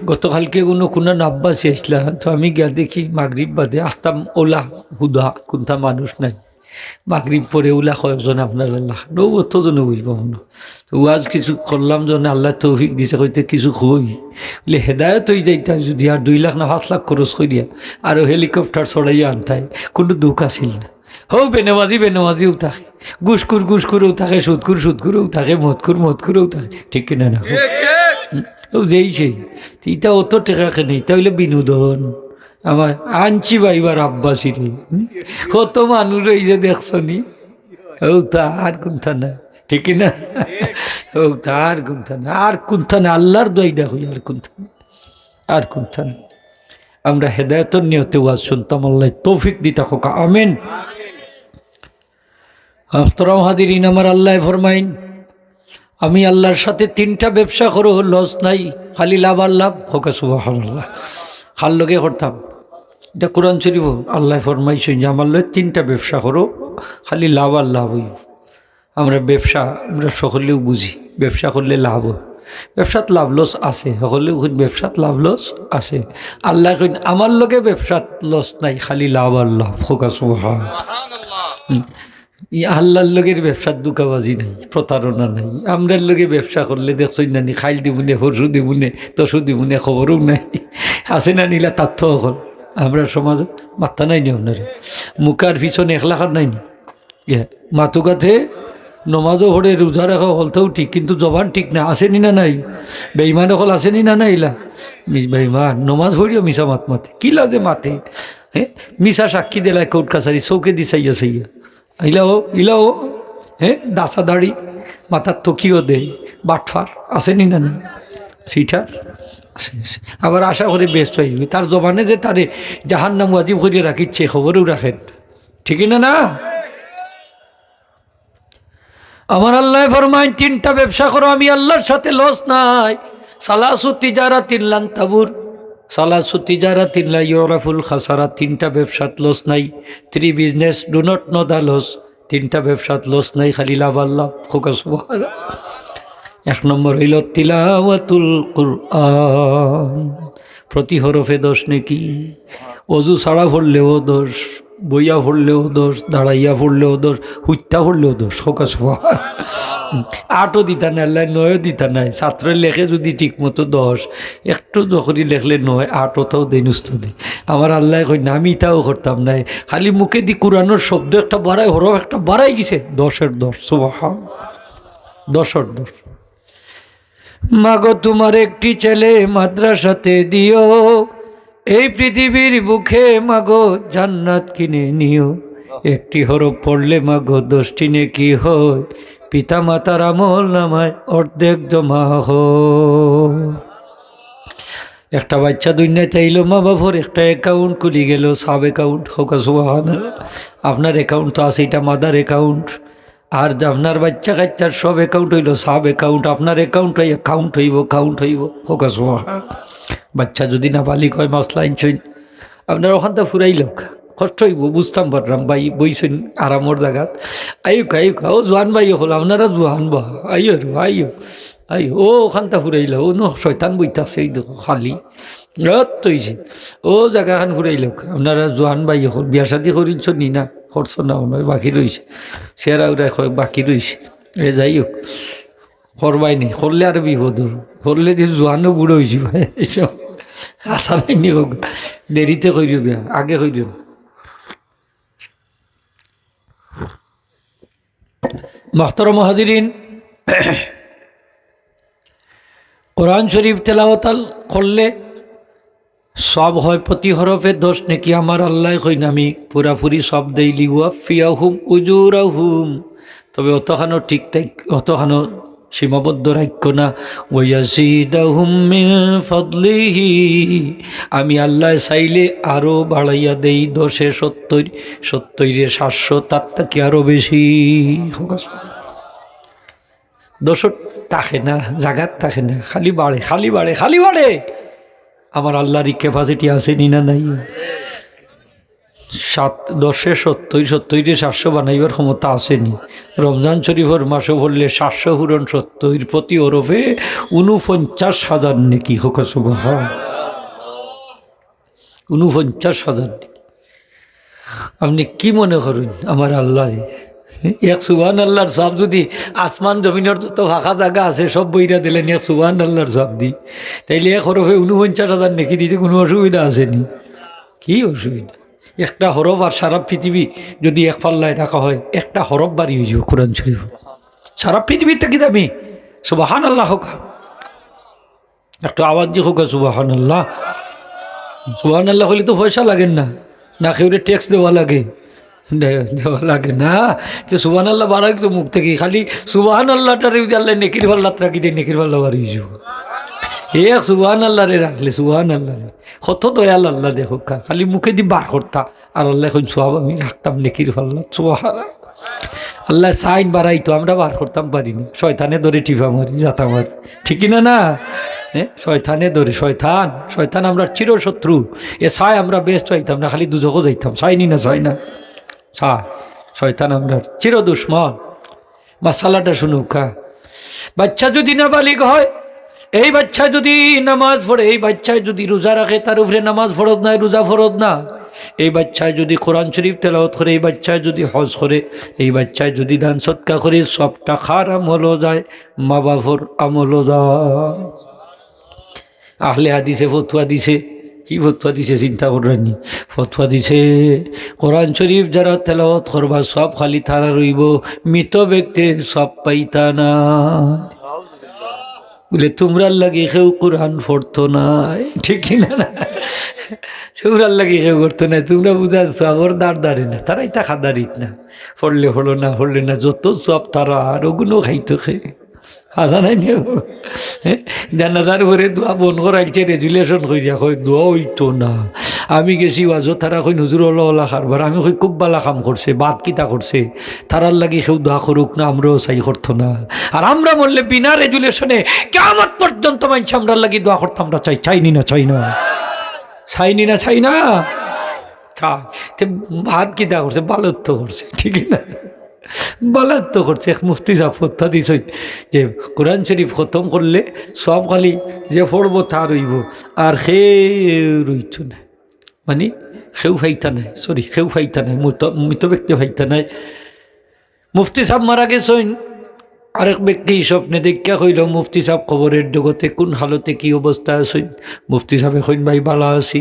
গতকালকে কোনো নাব্বাসি আসলা তো আমি গিয়া দেখি মাগরিব বাদে আসতাম ওলা হুদা কোনটা মানুষ নাই মাগরিব পরে ওলা কয়েকজন আপনার আল্লাহ নৌ অতজনে বুঝব না তো আজ কিছু করলাম যেন আল্লাহ তৌফিক দিছে কইতে কিছু কই বলে হেদায়ত হয়ে যাইতা যদি আর 2 লাখ না 5 লাখ খরচ করিয়া আরও হেলিকপ্টার চড়াইয়া আনতাই কোনো দুঃখ আসিল না হো বেনমাজিও থাকে ঘুষখুরেও থাকে সুদখুরেও থাকে মদখুরেও থাকে ঠিক কিনা না যেই সেই ইটা অত টেকা নেই তাহলে বিনোদন আমার আনছি ভাইবার আব্বাসি রে কত মানুষ এই যে দেখছ নি ও তার কোনটা না ঠিক না ও তার কোনটা না আর কোনটা না আল্লাহর দোয়াই দেখো আর কোনটা না আমরা হেদায়তের নিয়তে ওয়াজ শুনতাম আল্লাহ তৌফিক দিতা খোকা আমিন আহতরাম হাদিরিন আমার আল্লাহ ফরমাইন আমি আল্লাহর সাথে 3টা ব্যবসা করো লস নাই খালি লাভ আর লাভ হোকা সুবহানাল্লাহ খাল লগে করতাম এটা কোরআন শরীফ আল্লাহ ফরমাইছেন যে আমার লগে 3টা ব্যবসা করো খালি লাভ আর লাভ হইব আমরা ব্যবসা আমরা সকলেও বুঝি ব্যবসা করলে লাভ হয় ব্যবসাত লাভ লস আছে সকলেও ব্যবসাত লাভ লস আছে আল্লাহ কইন আমার লগে ব্যবসাত লস নাই খালি লাভ আর লাভ হোকা সুবহানাল্লাহ আল্লাহর লগের ব্যবসার দুকাবাজি নাই প্রতারণা নাই আমরার লগে ব্যবসা করলে দেখছই নানি খাইল দিবুনে হরসু দিবুনে তসু দিবুনে খবরও নাই আছে না নিলা তথ্য হল আমরা সমাজ মাত্রা নাই নি আপনার মুখার পিছনে 1 লাখ নাই নি মাতুকাতে নমাজও হরে রোজা রাখা হলতেও ঠিক কিন্তু জবান ঠিক না আসেনি না নাই বেইমান হল আসেনি না নাই ইলা বেইমান নমাজ হরিও মিশা মাতে কি লাজে মাতে হ্যাঁ মিশা সাক্ষী দিলায় কোর্ট কাছারি চৌকে দি সাইয়া ইলাও হ্যাঁ দাসা দাড়ি মাথার তকিও দেয় বাটফার আসেনি না না সিটার আছে আবার আশা করে ব্যস্ত হইবি তার জবানে যে তারে জাহান্নাম ওয়াজিব করিয়ে রাখিচ্ছে খবরেও রাখেন ঠিক না না আমার আল্লাহ ফরমায় 3টা ব্যবসা করো আমি আল্লাহর সাথে লস নাই সালাসু তিজারাতিন লান তাবুর সালাসু তিজারাতিন লা ইউরাফুল খাসারা 3টা ব্যবসাত লস নাই 3 business do not know the loss 3টা ব্যবসাত লস নাই খালি লাভ আল্লাহ খোকা সুবহানাল্লাহ 1 নম্বর হইল তিলাওয়াতুল কুরআন প্রতি হরফে 10 নেকি ওযু ছাড়া পড়লেও 10 বইয়া পড়লেও 10 দাঁড়াইয়া পড়লেও 10 হুইত্যা পড়লেও 10 খোকা সুবহানাল্লাহ 8ও দিতা না আল্লাহ 9ও দিতা নাই ছাত্র লেখে যদি ঠিক মতো 10 একটু যখনই লেখলে 9 8ওটাও দেন উস্তাদি আমার আল্লাহ কই না আমি তাও করতাম নাই খালি মুখে দি কোরআনের শব্দ একটা বাড়াই হরফ একটা বাড়াই গেছে 10-এর 10 সুবহানাল্লাহ 10-এর 10 মাগো তোমার একটি ছেলে মাদ্রাসাতে দিও এই পৃথিবীর বুকে মাগো জান্নাত কিনে নিও একটি হরফ পড়লে মাগো 10টি নেকি হয় পিতা মাতার আমল নামায় অর্ধেক জমা হয় একটা বাচ্চা দুনিয়াতে চাইলো মা বাবার একটা অ্যাকাউন্ট খুলি গেল সাব অ্যাকাউন্ট হোক সুবহানাল্লাহ আপনার অ্যাকাউন্ট তো আছে এটা মাদার অ্যাকাউন্ট আর আপনার বাচ্চা কাচ্চার সব অ্যাকাউন্ট হইল সাব অ্যাকাউন্ট আপনার অ্যাকাউন্ট কাউন্ট হইব হোক সুবহানাল্লাহ বাচ্চা যদি না বালিক হয় মাসলা আনছেন আপনার ওখান তো ফুরাইল কষ্ট হইব বুঝতাম পারলাম ভাই বইছেন আরামর জায়গাত আইয়ুক ও জোয়ান ভাই হল আপনারা জোয়ান বা আইয়ো ও ওখানটা ফুরাইল ও ন শয়তান বইতাছে এই দেখো খালি তৈছে ও জায়গাখান ফুরাইল আপনারা জোয়ান ভাই হল বিয়া শাদি করিলছ নি না করছ না নয় বাকি রয়েছে সেরা ওরা বাকি রয়েছে যাই হোক করবাই নি করলে আর বিপদ করলে যে জোয়ানও বুড়ো হয়েছি ভাই এইসব আশা নাইনি হোক দেরিতে করিও বিয়া আগে করিও মুহতারাম হাজিরিন কোরআন শরীফ তেলাওয়াত করলে সব হয় প্রতি হরফে 10 নেকি আমার আল্লাহ কইন আমি পুরাপুরি সব দেইলি ওয়াফিয়াহুম উজুরাহুম তবে অতখানো ঠিক অতখানো সীমাবদ্ধ রাখ্য না ওয়াজিদাহুম মিন ফাদলিহি আমি আল্লাহ চাইলে আরও বাড়াইয়া দেই 10-এ 70-এ 700 তার থেকে আরও বেশি 10 থাকে না জাগাত থাকে না খালি বাড়ে আমার আল্লাহর ক্যাপাসিটি আছে নি না নাই 710-70 বানাইবার ক্ষমতা আসেনি। রমজান শরীফের মাসে পড়লে 700 পূরণ 70 প্রতি ওরফে 49,000 নেকি হোক সুবহান, 49,000 নেকি। আপনি কি মনে করুন আমার আল্লাহ, এক সুবহান আল্লাহর সব যদি আসমান জমিনের যত ফাঁকা জায়গা আছে সব বইরা দিলেন এক সুবহান আল্লাহর সব দি, তাইলে এক হরফে 49,000 নেকি দিতে কোনো অসুবিধা আসেনি? কি অসুবিধা? একটা হরফ আর সারা পৃথিবী যদি এক পাল্লায় রাখা হয়, একটা হরফ বাড়ি হয়ে যাবে কোরআন শরীফ। সারা পৃথিবীর থেকে দামি সুবহান আল্লাহ হোকা, একটা আওয়াজ দিয়ে হোক সুবহান আল্লাহ। সুবহান আল্লাহ হলে তো পয়সা লাগেন না, না কেউরে ট্যাক্স দেওয়া লাগে, দেওয়া লাগে না। যে সুবহান আল্লাহ বাড়াই তো মুখ থেকে, খালি সুবহান আল্লাহটার আল্লাহ নেকির পাল্লাত রাখি দিয়ে নেকির পাল্লা বাড়ি হয়ে যাবে। এক সুবহান আল্লাহ রে রাখলে সুবহান আল্লাহ রে কত দয়াল আল্লাহ দেখো, খালি মুখে দি বার করতা আর আল্লাহ এখন সব আমি রাখতাম নেকির পাল্লা সুবহান আল্লাহ। সাইন বাড়াইতো, আমরা বার করতাম পারিনি, শয়তানে ধরে টিপা মারি যাতা মারি, ঠিকই না? না শয়তানে ধরে, শয়তান আমরা চিরশত্রু। এ সাই আমরা বেস্ট হইতাম না, খালি দুজকও যাইতাম, সাইনি না সাই না সাই, শয়তান আমরা চির দুশ্মন। মাসালাটা শুনুক, বাচ্চা যদি নাবালিগ হয়, এই বাচ্চা যদি নামাজ পড়ে, এই বাচ্চায় যদি রোজা রাখে, তার উপরে নামাজ ফরজ নাই, রোজা ফরজ না। এই বাচ্চায় যদি কোরআন শরীফ তেলাওয়াত করে, এই বাচ্চায় যদি হজ করে, এই বাচ্চায় যদি দান সৎকা করে, সব টাকার আমলও যায়, মা বাবার আমলও যায়। আহলে হাদিসে ফতুয়া দিছে, কি ফতুয়া দিছে চিন্তা করেননি? ফতুয়া দিছে কোরআন শরীফ যারা তেলাওয়াত করবা সব খালি তারা রইব, মৃত ব্যক্তি সব পাইতা না। বলে তোমরার লাগে কেউ কোরআন পড়তো নাই, ঠিক না? তোমরার লাগে কেউ করতো না, তোমরা বুঝাচ্ছ আমার দাঁড় না, তারাই তা খাদারিত না, পড়লে হলো না, পড়লে না, যত সব তারা আর ওগুলো খাইতো খেয়ে আসা নাই নি। জানাজার পরে দোয়া বন করাইছে, রেজুলেশন করিয়া কই দোয়া হইতো না। আমি গেছি ওয়াজো, তারা কই নজর ওলা খারবার, আমি কই খুব বালা কাম করছে, বাদ কিতা করছে, তারার লাগি কেউ দোয়া করুক না, আমরাও চাই করতো না। আর আমরা বললে বিনা রেজুলেশনে কিয়ামত পর্যন্ত মানছি আমরার লাগি দোয়া করতাম না, চাইনি না, চাইনি না ভাত কিতা করছে, বালত্ব করছে, ঠিক না? বালাত্ব করছে। এক মুফতি সাহেব ফতোয়া দিছে যে কোরআন শরীফ খতম করলে সব খালি যে পড়বো তা রইব, আর রইত না, মানে সেও ফাইতা নাই, সেও ফাইতা নাই, মৃত ব্যক্তি ফাইতা নাই। মুফতি সাহেব মারা গেছেন, আরেক ব্যক্তি স্বপ্নে দেখা কইল মুফতি সাহেব খবরের জগতে কোন হালতে কি অবস্থা আছেন? মুফতি সাহেব কইন ভাই বালা আছি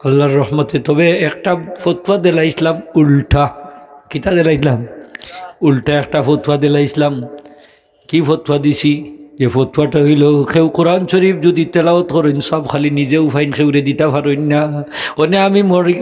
আল্লাহর রহমতে, তবে একটা ফতোয়া দিলা ইসলাম উল্টা। কিতা দিলা ইসলাম উল্টা একটা ফতোয়া দিলা ইসলাম। কি ফতোয়া দিছি? যে ফতোয়াটা হইল কেউ কোরআন শরীফ যদি তেলাওয়াত করেন সব খালি নিজেও ফাইন খেউরে দিতে পারেন না, ওনে আমি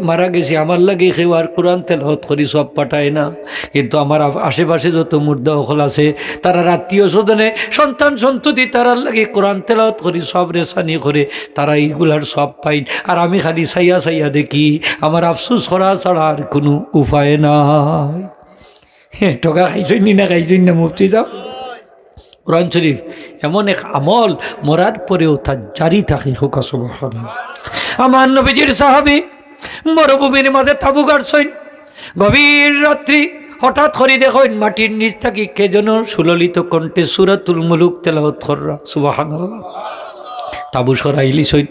মারা গেছি আমার লাগে কেউ আর কোরআন তেলাওয়াত করি সব পাঠায় না, কিন্তু আমার আশেপাশে যত মুর্দা হল আছে তারা আত্মীয় স্বজনে সন্তান সন্ততি তারার লাগে কোরআন তেলাওয়াত করি সব রেসানি করে, তারা এইগুলার সব পাইন, আর আমি খালি সাইয়া দেখি, আমার আফসোস করা ছাড়া আর কোনো উপায় নাই। হ্যাঁ, টকা খাইছেন না খাইছেন না মুফতি সাহেব? কোরআন শরীফ এমন এক আমল মরার পরেও তার জারি থাকে। হোকা সুবহানাল্লাহ। আমার নবীজির সাহাবী মরুভূমির মাঝে তাবু গাড়ছেন, গভীর রাত্রি হঠাৎ করে দেখেন মাটির নিচ থাকি কে যেন সুললিত কণ্ঠে সূরাতুল মুলুক তেলাওয়াত করা। সুবহানাল্লাহ। তাবু সরাইলিছেন,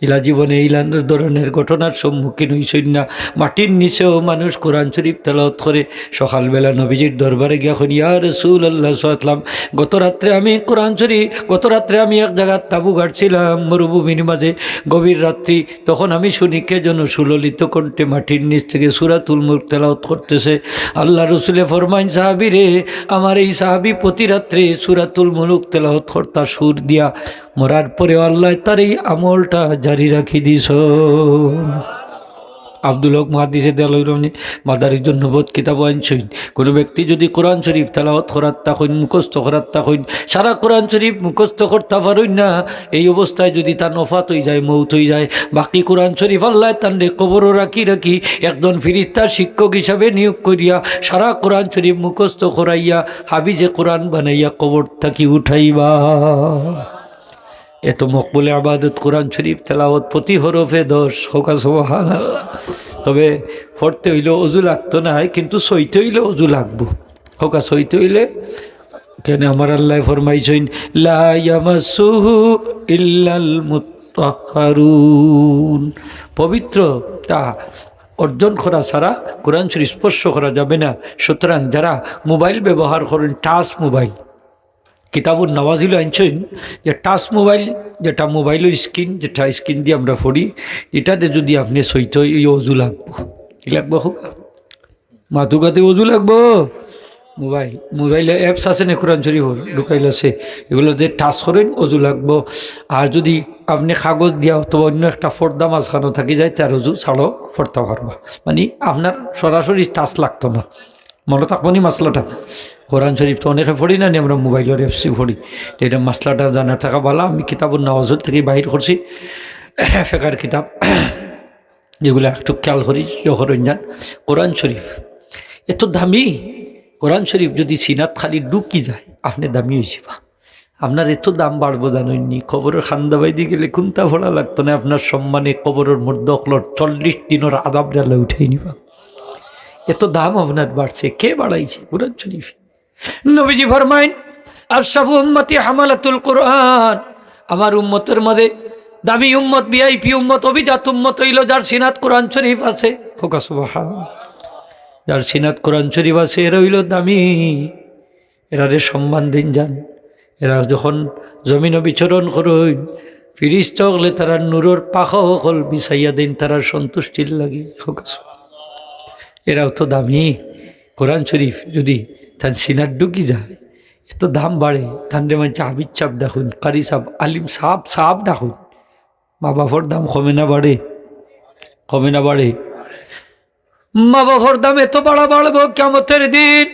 ইলা জীবনে ইলা ধরনের ঘটনার সম্মুখীন হইছেন না। মাটির নিচেও মানুষ কোরআন শরীফ তেলাওয়াত করে। সকালবেলা নবীজির দরবারে গিয়া কইন, ইয়া রাসূলুল্লাহ সাল্লাল্লাহু আলাইহি ওয়াসাল্লাম, গত রাত্রে আমি এক জায়গায় তাবু গাড়ছিলাম মরুভূমির মাঝে, গভীর রাত্রি, তখন আমি শুনি কে যেন সুললিত কণ্ঠে মাটির নিচ থেকে সূরাতুল মুলুক তেলাওয়াত করতেছে। আল্লাহ রাসূলে ফরমাইন, সাহাবী রে, আমার এই সাহাবী প্রতি রাত্রে সূরাতুল মুলুক তেলাওয়াত করতা সুর দিয়া, মরার পরে আল্লাহ তার এই আমলটা জারি রাখি দিস। আব্দুল হক মুহাদ্দিসে দেওয়ানি মাদারির জন্য বোধ কিতাব আনছেন, কোনো ব্যক্তি যদি কোরআন শরীফ তেলাওয়াত করার তাকইন, মুখস্থ করার তাকইন, সারা কোরআন শরীফ মুখস্থ করতে পারেন না, এই অবস্থায় যদি তার নফাত হয়ে যায়, মৌত হয়ে যায়, বাকি কোরআন শরীফ আল্লাহ তান্ডে কবরও রাখি একজন ফিরিস্তার শিক্ষক হিসাবে নিয়োগ করিয়া সারা কোরআন শরীফ মুখস্থ করাইয়া হাবিজে কোরআন বানাইয়া কবর থাকি উঠাইবা। এত মকবুলে আবাদত কোরআন শরীফ তেলাওয়াত প্রতি হরফে 10 হোকা সুবহানাল্লাহ। তবে পড়তে হইলে অজু লাগতো না, কিন্তু সইতে হইলে অজু লাগবো। হোকা সইতে হইলে কেন আমার আল্লাহ ফরমাইছেন লা ইয়ামাসসুহু ইল্লাল মুত্তাহহারুন, পবিত্রতা অর্জন করা ছাড়া কোরআন শরীফ স্পর্শ করা যাবে না। সুতরাং যারা মোবাইল ব্যবহার করেন, টাচ মোবাইল, কিতাবুন নওয়াজিল আনছেন যে টাচ মোবাইল, যেটা মোবাইলের স্ক্রিন, যেটা স্ক্রিন দিয়ে আমরা পড়ি, এটাতে যদি আপনি সইতে অজু লাগবো। কি লাগবো? হোক মাথুকাতে অজু লাগবো। মোবাইলে অ্যাপস আছে না, কোরআন শরীফ ঢুকাইল আছে, এগুলোতে টাচ করেন অজু লাগবো। আর যদি আপনি কাগজ দিয়া অথবা অন্য একটা ফর্দা মাঝখানো থাকি যায়, তার অজু ছাড়াও ফরতে পারবা, মানে আপনার সরাসরি টাচ লাগতো না। মনে থাকবো নি মাসলাটা? কোরআন শরীফ তো অনেকে পড়ি না, আমরা মোবাইলের অ্যাপসে পড়ি। এটা মাসলাটা জানা থাকা ভালো। আমি কিতাবুন নওয়াজিল থেকে বাহির করছি ফেকার কিতাব, যেগুলো একটু খেয়াল করি যখন যান। কোরআন শরীফ এত দামি, কোরআন শরীফ যদি সিনাত খালি ঢুকি যায়, আপনি দামি হয়েছি বা আপনার এত দাম বাড়বো জানেননি। কবরের খান্দাবাই দিয়ে গেলে কোনটা ভরা লাগতো না, আপনার সম্মানে কবরের মধ্যে 40 দিনের আদাব ডালে উঠেই নিবা। এত দাম আপনার বাড়ছে, কে বাড়াইছে? কোরআন শরীফ। নবীজি ফরমাইন আশরাফু উম্মতি হামালাতুল কোরআন, আমার উম্মতের মধ্যে দামি উম্মত, ভিআইপি উম্মত, অভিজাত উম্মত হইল যার সিনাত কোরআন শরীফ আছে। খোকা সুবহানাল্লাহ। যার সিনাত কোরআন শরীফ আছে এরা হইল দামি, এরারে সম্মান দিন যান। এরা যখন জমিন বিচরণ করুন, ফিরিস্তা হলে তারা নূরের পাখা হল বিছাইয়া দিন, তারা সন্তুষ্টির লাগে। এরাও তো দামি। কোরআন শরীফ যদি তার সিনার ঢুকি যায়, এত দাম বাড়ে। তানরে মানছে হাবিজ সাহ ডাকুন, কারি সাহ, আলিম সাহ ডাকুন। মা বাবার দাম কমে না বাড়ে? কমে না বাড়ে? মা বাবার দাম এত বাড়বো কিয়ামতের দিন।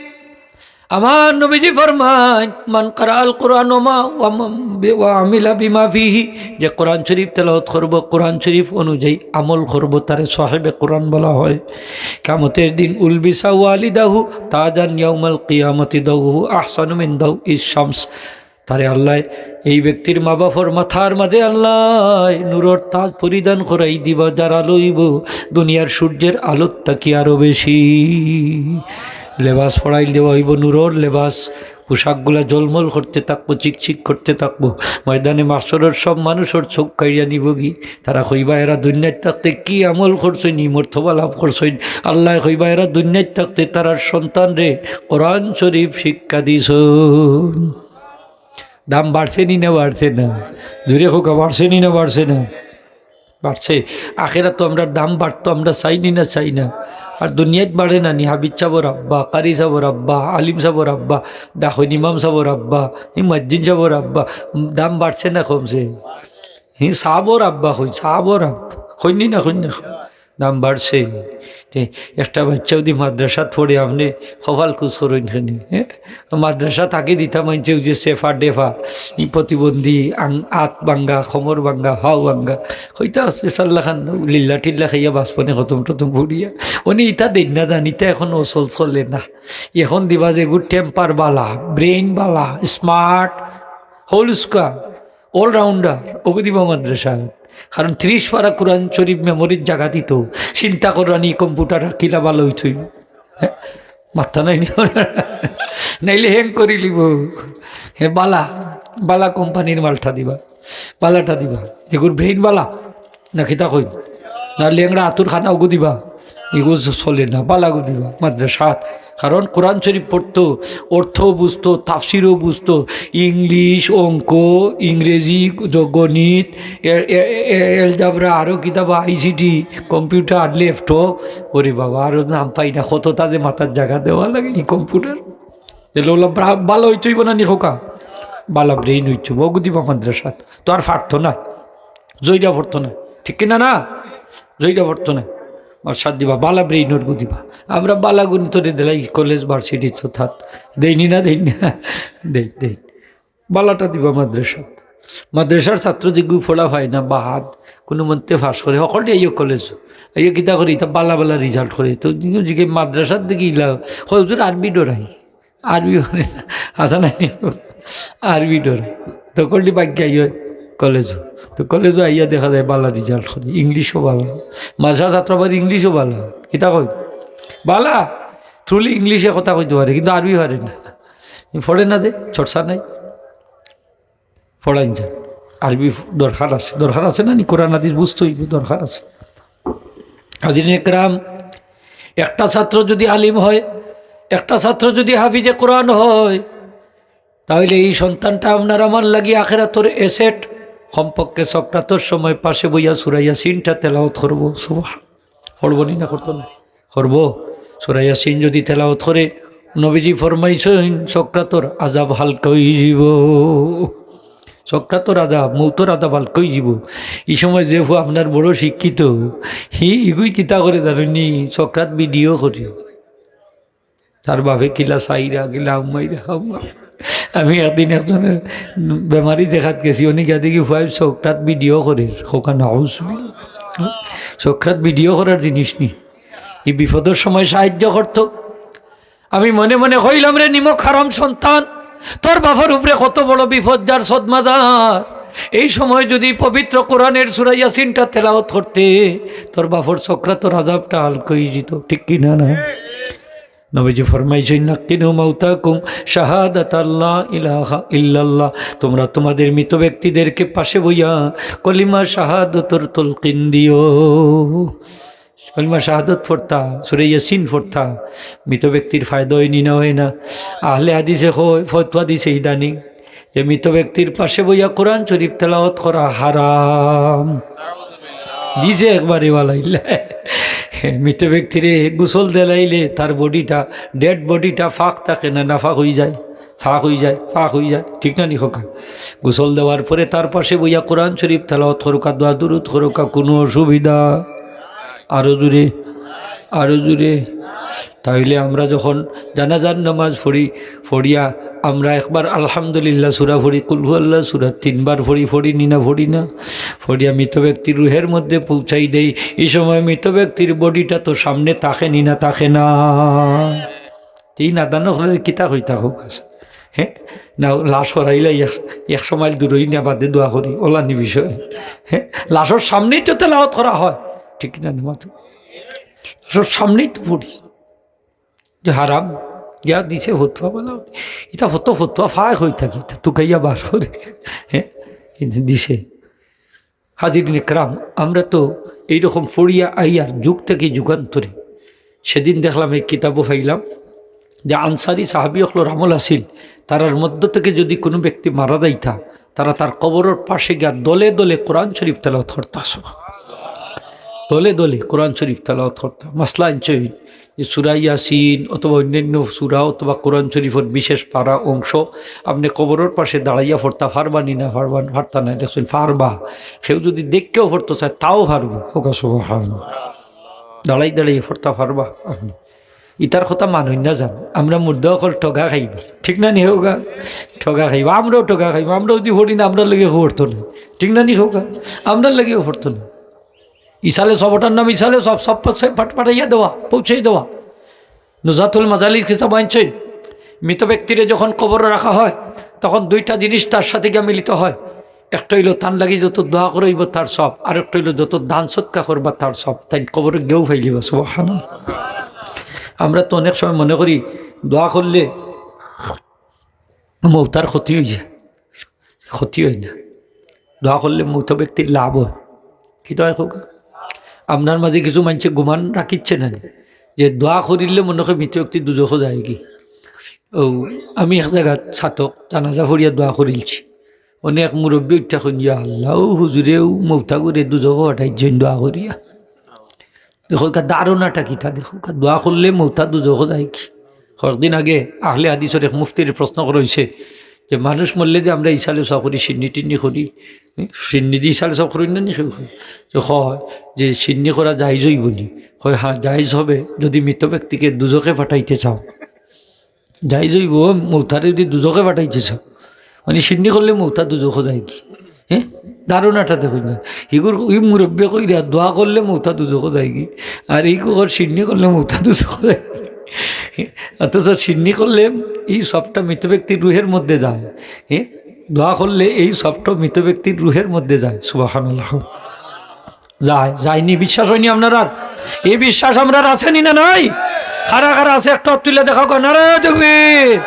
আমার নবীজি ফরমান মান কারাল কোরআন ওয়া আমিলা বিমা ফিহি, যে কোরআন শরীফ তেলাওয়াত করব, কোরআন শরীফ অনুযায়ী আমল করব, তারে সাহেবে কোরআন বলা হয়। কিয়ামতের দিন উলবিসা ওয়ালিদাহু তাজান ইয়াউমাল কিয়ামতি দাউহু আহসানু মিন দাউইশ শামস, তারে আল্লাহ, এই ব্যক্তির মা বাবার মাথার মাঝে আল্লাহ নূরের তাজ পরিধান করাই দিবা, যারা লইব দুনিয়ার সূর্যের আলোর তাকি আরো বেশি। লেবাস পড়াই দেওয়া হইব, নূরের লেবাস, পোশাকগুলা জলমল করতে থাকবো, চিকচিক করতে থাকবো। ময়দানে মাসরের সব মানুষের চোখ কাইয়া নিব গি, তারা কইবা এরা দুনিয়ায় থাকতে কি আমল করছেন, মর্তবা লাভ করছেন। আল্লাহ কইবা এরা দুনিয়ায় থাকতে তারার সন্তান রে কোরআন শরীফ শিক্ষা দিছ। দাম বাড়ছে নি না বাড়ছে না? জোরে খোকা, বাড়ছে নি না বাড়ছে না? বাড়ছে। আখেরা তো আমরা দাম বাড়তো আমরা চাইনি না, চাই না। আর দুনিয়াত বাড়ে না নি? হাবিজ সাবর আব্বা, কারি সাবর আব্বা, আলিম সাবর আব্বা, ডাকইন ইমাম সাবর আব্বা, মুয়াজ্জিন সাবর আব্বা, দাম বাড়ছে না কমছে? সাবর আব্বা হই, সাবর আব্বা হইনি না, হইনি না, দাম বাড়ছে। একটা বাচ্চা যদি মাদ্রাসাত পড়ে, আপনি কপাল কুচ করেন খানি। হ্যাঁ, মাদ্রাসা তাকে দিতাম মানছে যে সেফা ডেফা, প্রতিবন্ধী, আত বাঙ্গা, খমর বাঙ্গা, হাও বাঙ্গা হইতা আছে। সাল্লা খান লিল্লা টিল্লা খাইয়া বাঁচপনে খতম টতম ভরিয়া উনি ইটা দেন না জান, ইটা এখন ওসল চলে না। এখন দিবা যে গুড টেম্পার বালা, ব্রেইন বালা, স্মার্ট, হোল স্কোয়ার, অলরাউন্ডার, ওকে দিবা মাদ্রাসা। কারণ 30 পারা কোরআন শরীফ মেমোরির জায়গা দিত। চিন্তা করানি কম্পিউটার কিলা ভালো হইতই, মাথা নাই নাইলে হ্যাং করি লিব। হ্যাঁ, বালা বালা কোম্পানির মালটা দিবা, বালাটা দিবা, এগুর ব্রেইন বালা না খিতা কই না, লেংরা আতুর খানা ওগু দিবা, এগুলো চলে না, বালাগু দিবা মাদ্রাসাত। কারণ কোরআন শরীফ পড়তো, অর্থও বুঝতো, তাফসিরও বুঝতো, ইংলিশ, অঙ্ক, ইংরেজি, গণিত, এলজাবরা, আরও কিতাব, আইসিটি, কম্পিউটার, ল্যাপটপ। ওরে বাবা, আরও নাম পাই না, কত তাদের মাথার জায়গা দেওয়া লাগে এই কম্পিউটার। তাহলে ওলা ভালো হইতইব না নি খোকা? বালা ব্রেইন হইত, ওগু দিবা মাদ্রাসাত। তো আর ফাটতো না, জয়টা পড়তো না, ঠিক কিনা না? জয়টা পড়তো না, সাত দিবা, বালা ব্রেইনর গু দিবা। আমরা বালা গুণতরে দিলাই কলেজ ভার্সিটি তো থাক দেইনি না, দেই না, দেই বালাটা দিবা মাদ্রাসাত। মাদ্রাসার ছাত্র যে গু ফোলা হয় না বা হাত কোনো মন্তে ফাঁস করে, সকলে এই কলেজ এই কিতা করি, তা বালা বালা রেজাল্ট করে। তো জিকে মাদ্রাসার দিকে ইলা হজুর আরবি ডরাই, আরবি করে না, আসা নাই আরবি ডরাই, তো করলি বাক্যাই হয় কলেজও। তো কলেজও আইয়া দেখা যায় বালা রেজাল্ট করে, ইংলিশও বালা, মাঝা ছাত্রবার ইংলিশও বালা, কিতা কই বালা, থ্রুলি ইংলিশে কথা কইতে পারে কিন্তু আরবি পারে না। পড়ে না দে, চর্চা নাই, পড়াইন যান। আরবি দরকার আছে না নি? কোরআন হাদিস বুঝতে হইব, দরকার আছে। হাজির একরাম, একটা ছাত্র যদি আলিম হয়, একটা ছাত্র যদি হাফিজে কোরআন হয়, তাহলে এই সন্তানটা আপনার আমার লাগি আখিরাতের এসেট। কমপক্ষে সক্রাতর সময় পাশে বইয়া সূরা ইয়াসিনটা তেলাওয়াত করব। সুবহান, পড়ব নি না? করতো না? করব। সূরা ইয়াসিন যদি তেলাওয়াত করে, নবীজি ফরমাইছেন সক্রাতর আযাব হালকা হয়ে যাব, সক্রাতর আযাব, মৌতর আযাব হালকা হয়ে যাব। এই সময় যে আপনার বড় শিক্ষিত, ইগুই কিতা করে জানেননি? সক্রাত ভিডিও করে, তার বাপে কিলা সাইরা কিলা উম্মাইরা। আমি একদিন একজনের বেমারি দেখাত গেছি, উনি গিয়া দেখি 5 সক্রাত ভিডিও করে। ওখানে হাউস সক্রাত ভিডিও করার জিনিস নি, এই বিপদের সময় সাহায্য করত। আমি মনে মনে কইলাম, রে নিমক হারাম সন্তান, তোর বাবার উপরে কত বড় বিপদ, যার সদমাদার। এই সময় যদি পবিত্র কোরআনের সূরা ইয়াসিনটা তেলাওয়াত করতে, তোর বাবার সক্রাতর আযাবটা হালকা হয়ে যেত, ঠিক কি না? না, নবীজি ফরমাইছেন নাকিনু মাউতাকুম শাহাদাত আল্লাহ ইলাহা ইল্লাল্লাহ, তোমরা তোমাদের মৃত ব্যক্তিদেরকে পাশে বইয়া কলিমা শাহাদাতুর তালকিন দিও। কলিমা শাহাদাত পড়তা, সূরা ইয়াসিন পড়তা, মৃত ব্যক্তির ফায়দা হয়নি না হয় না। আহলে হাদিসে ফতোয়া দিছে ইদানিং যে মৃত ব্যক্তির পাশে বইয়া কোরআন শরীফ তেলাওয়াত করা হারাম। দিছে একবারে ওয়ালাইল্লা। মৃত ব্যক্তিরে গোসল দেলাইলে তার বডিটা, ডেড বডিটা ফাঁক থাকে না, না ফাঁক হয়ে যায়, ফাঁক হয়ে যায়, ফাঁক হয়ে যায়, ঠিক না নি খোকা? গোসল দেওয়ার পরে তার পাশে বইয়া কোরআন শরীফ তেলাওয়াত করুকা, দোয়া দুরূদ করুকা, কোনো অসুবিধা? আরো জোরে, আরো জোরে। তাইলে আমরা যখন জানাজার নামাজ ফড়িয়া আমরা একবার আলহামদুলিল্লাহ সূরা ফড়ি, কুল হুয়াল্লাহ সূরা 3 বার ফড়ি নি না? ফড়ি না? ফড়িয়া মৃত ব্যক্তির রুহের মধ্যে পৌঁছাই দেই। এই সময় মৃত ব্যক্তির বডিটা তো সামনে তাকে নি না? তাকে না? এই নাদানো হলে কিতা হইতা হোক আছে, হ্যাঁ না? লাশ হরাইলে 100 মাইল দূরই না বাদে দোয়া করি, ওলানি বিষয়। হ্যাঁ, লাশের সামনেই তো তেলাওয়াত করা হয়, ঠিক না? লাশের সামনেই তো পড়ি যে হারাম যা দিছে ফতুয়া বলা, এটা ফতুয়া ফাঁক হয়ে থাকি, তুকাইয়া বার করে, হ্যাঁ দিছে। হাজিরিন ইকরাম, আমরা তো এইরকম ফড়িয়া আইয়ার যুগ থেকে যুগান্তরে। সেদিন দেখলাম এই কিতাবও পাইলাম যে আনসারি সাহাবী হলোর আমল আসিল, তারার মধ্য থেকে যদি কোনো ব্যক্তি মারা যাইতা, তারা তার কবরের পাশে গিয়া দলে দলে কোরআন শরীফ তেলাওয়াত করতা, দলে দলে কোরআন শরীফ তেলাওয়াত করতা। মাসলা আনছে যে সূরা ইয়াসিন অথবা অন্যান্য সূরা অথবা কোরআন শরীফের বিশেষ পারা অংশ আপনি কবরের পাশে দাঁড়াইয়া পড়তা পারবানি না? পারতা না? দেখছেন পারবা, সেও যদি দেখকেও পড়তে চায় তাও পারবো। দাঁড়াই দাঁড়াইয়ে পড়তা পারবা আপনি, ইটার কথা মানুষ না জান। আমরা মুর্দা অকল ঠগা খাইব, ঠিক না নি? হোগা ঠগা খাইব, আমরাও ঠগা খাইব। আমরা যদি পড়ি না, আমরা লেগে পড়তো না, ঠিক না নি? হোগা আমরা লেগেও পড়তো না। ইসালে সবটার নাম ইসালে, সব পাশে পাঠাইয়া দেওয়া, পৌঁছাই দেওয়া। নুজাতুল মাজালিস কিতাব আনছেন, মৃত ব্যক্তিরে যখন কবরে রাখা হয় তখন 2টা জিনিস তার সাথে গিয়ে মিলিত হয়। একটা হইল তান লাগি যত দোয়া করইব তার সব, আর একটা হইল যত দান সৎকা করবা তার সব। তাই কবরে গেও ফাইলিবা। সুবহানাল্লাহ। আমরা তো অনেক সময় মনে করি দোয়া করলে মৌতার ক্ষতি হয়ে যায়, ক্ষতি হয় না। দোয়া করলে মৃত ব্যক্তির লাভ হয়। কি দোয়া হোক? আপনার মাঝে কিছু মানুষে গুমান রাখিচ্ছে না যে দোয়া করিলে মনে হয় মৃত ব্যক্তি দুজখ যায় কি? ও আমি এক জায়গায় ছাতক জানাজা ফরিয়া দোয়া করিলছি, অনেক মুরব্বী উঠা খুঁজিয়া আল্লাহ হুজুরেও মৌতা করে দুজখ হঠাইছেন দোয়া করিয়া। দেখো দারুণাটা কিতা, দেখো দোয়া করলে মৌতা দুজখ যায় কি? কয়েকদিন আগে আহলে হাদিসের এক মুফতির প্রশ্ন করা হয়েছে যে মানুষ মরলে যে আমরা ইসালে সব করি, সিন্নি টিন্নি করি, সিন্নি দিয়ে ইসালে সব করি না নি? হয় যে সিন্নি করা জায়জ হইব নি? হয় হ্যাঁ জায়জ হবে যদি মৃত ব্যক্তিকে দুজকে পাঠাইতে চাও, জায়জ হইব। মৌতারে যদি দুজকে পাঠাইতে চাও, মানে সিন্নি করলে মৌতা দুজক যায় কি? হ্যাঁ, দারুণাটা দেখুন না। এগুলো ওই মুরব্বী কই দোয়া করলে মৌতা দুজক যায় কি? আর এই কর সিন্নি করলে মৌতা দুজক যায় কি? অথচ সিন্নি করলে এই সবটা মৃত ব্যক্তির রুহের মধ্যে যায়। হ্যাঁ, দোয়া করলে এই সবটা মৃত ব্যক্তির রুহের মধ্যে যায়। সুবহানাল্লাহ। যায়নি? বিশ্বাস হয়নি আপনার? আর এই বিশ্বাস আমরা আছেনি না নাই? খারা খারা আছে একটা তুলে দেখা কর নারায়ণ তাকবীর।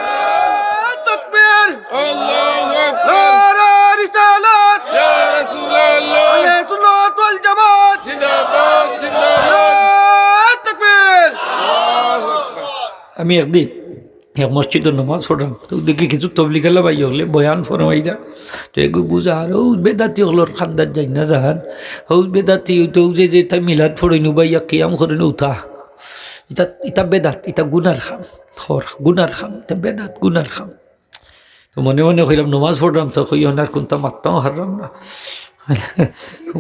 তাকবীর আল্লাহু আকবার রিসালাত ইয়া রাসূলুল্লাহ আহলে সুন্নাত ওয়াল জামাত জিন্দাবাদ জিন্দাবাদ তাকবীর আল্লাহু আকবার। আমি একদিন এক মসজিদের নামাজ পড়লাম, তো দেখি কিছু তবলিগেলা ভাই হলে বয়ান ফরমাইরা, তো এগুলো বুঝা আর ও বেদাতি হলোর খান্দার যাই না জাহান ও বেদাতি তো যে তাই মিলাদ ফড়ইনু বা ইয়া কিয়াম করেন উঠা ইটা বেদাত, ইটা গুনার খাম, গুনার খাম, এটা বেদাত গুনার খাম। তো মনে মনে কইলাম নমাজ পড়লাম, তো কই ওনার কোনটা মাত্তাও হারলাম না,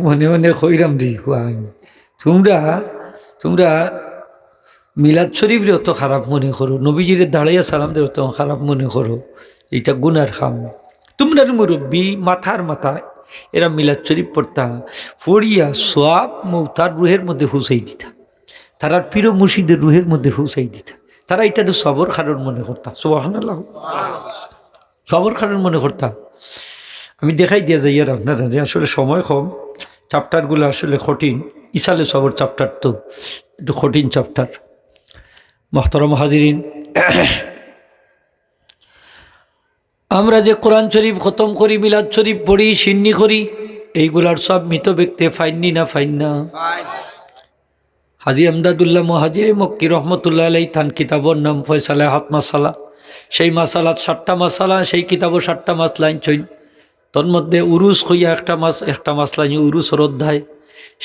মনে মনে কইলাম রে তোমরা মিলাদ শরীফরে অত খারাপ মনে করো, নবীজিরে দাঁড়াইয়া সালাম দে অত খারাপ মনে করো, এইটা গুনার খাম। তোমরা মুরব্বী মাথার মাথা এরা মিলাদ শরীফ পড়তা ফড়িয়া সোয়াব মৌতার রুহের মধ্যে হুসাই দিতা, তারার প্রিয় মুর্শিদের রুহের মধ্যে হুসাই দিতা, তারা এটা সবর খারণ মনে করতা। সুবহানাল্লাহ। সবর খারণ মনে করতা। আমি দেখাই দিয়া যাই আর আপনারা, আসলে সময় কম, চ্যাপ্টারগুলো আসলে কঠিন। ইসালে সবর চ্যাপ্টার তো একটু কঠিন চ্যাপ্টার। মোহতারাম হাজিরিন, আমরা যে কোরআন শরীফ খতম করি, মিলাদ শরীফ পড়ি, সিন্নি করি, এইগুলার সব মৃত ব্যক্তি ফাইননি না ফাইন না? হাজি আমদাদুল্লাহ মুহাজিরে মক্কি রহমতুল্লাহ আলাই তান কিতাবর নাম ফয়সালা হাত মাসালা। সেই মাসালাত 7টা মাসালা, সেই কিতাবও 7টা মাসলাইন চইন। তোর মধ্যে উরুস হইয়া একটা মাসলাইন উরুসর অধ্যায়।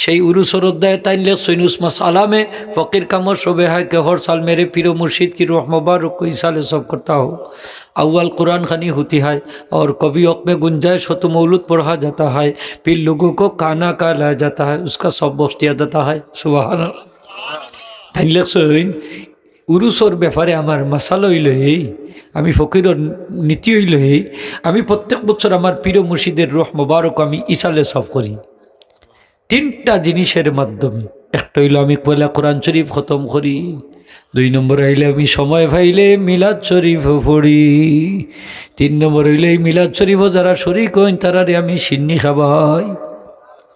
সেই উরুসর অধ্যায় তাইলে সৈনুস মাস আলামে ফকির কামর শোবে হয় কে हर साल मेरे पीरो मुर्शिद की रूह मुबारक को इस साल सब करता हो। अव्वल कुरान खानी होती है और कभी वक्त में गुंजाइश हो तो मौलूद पढ़ा जाता है, फिर लोगों को खाना का लाया जाता है, उसका सब बख्श दिया जाता है। सुभान अल्लाह। তাইলে সৈন উরুসর ব্যাপারে আমার মাসালা হইল এই, আমি ফকিরর নীতি হইল এই, আমি প্রত্যেক বছর আমার পীর মুর্শিদের রূহ মুবারক আমি ইসালে সব করি 3টা জিনিসের মাধ্যমে। একটা হইল আমি পয়লা কোরআন শরীফ খতম করি, 2 নম্বর হইলে আমি সময় পাইলে মিলাদ শরীফ পড়ি, 3 নম্বর হইলে এই মিলাদ শরীফও যারা শরীক হইন তারারে আমি সিন্নি খাবাই,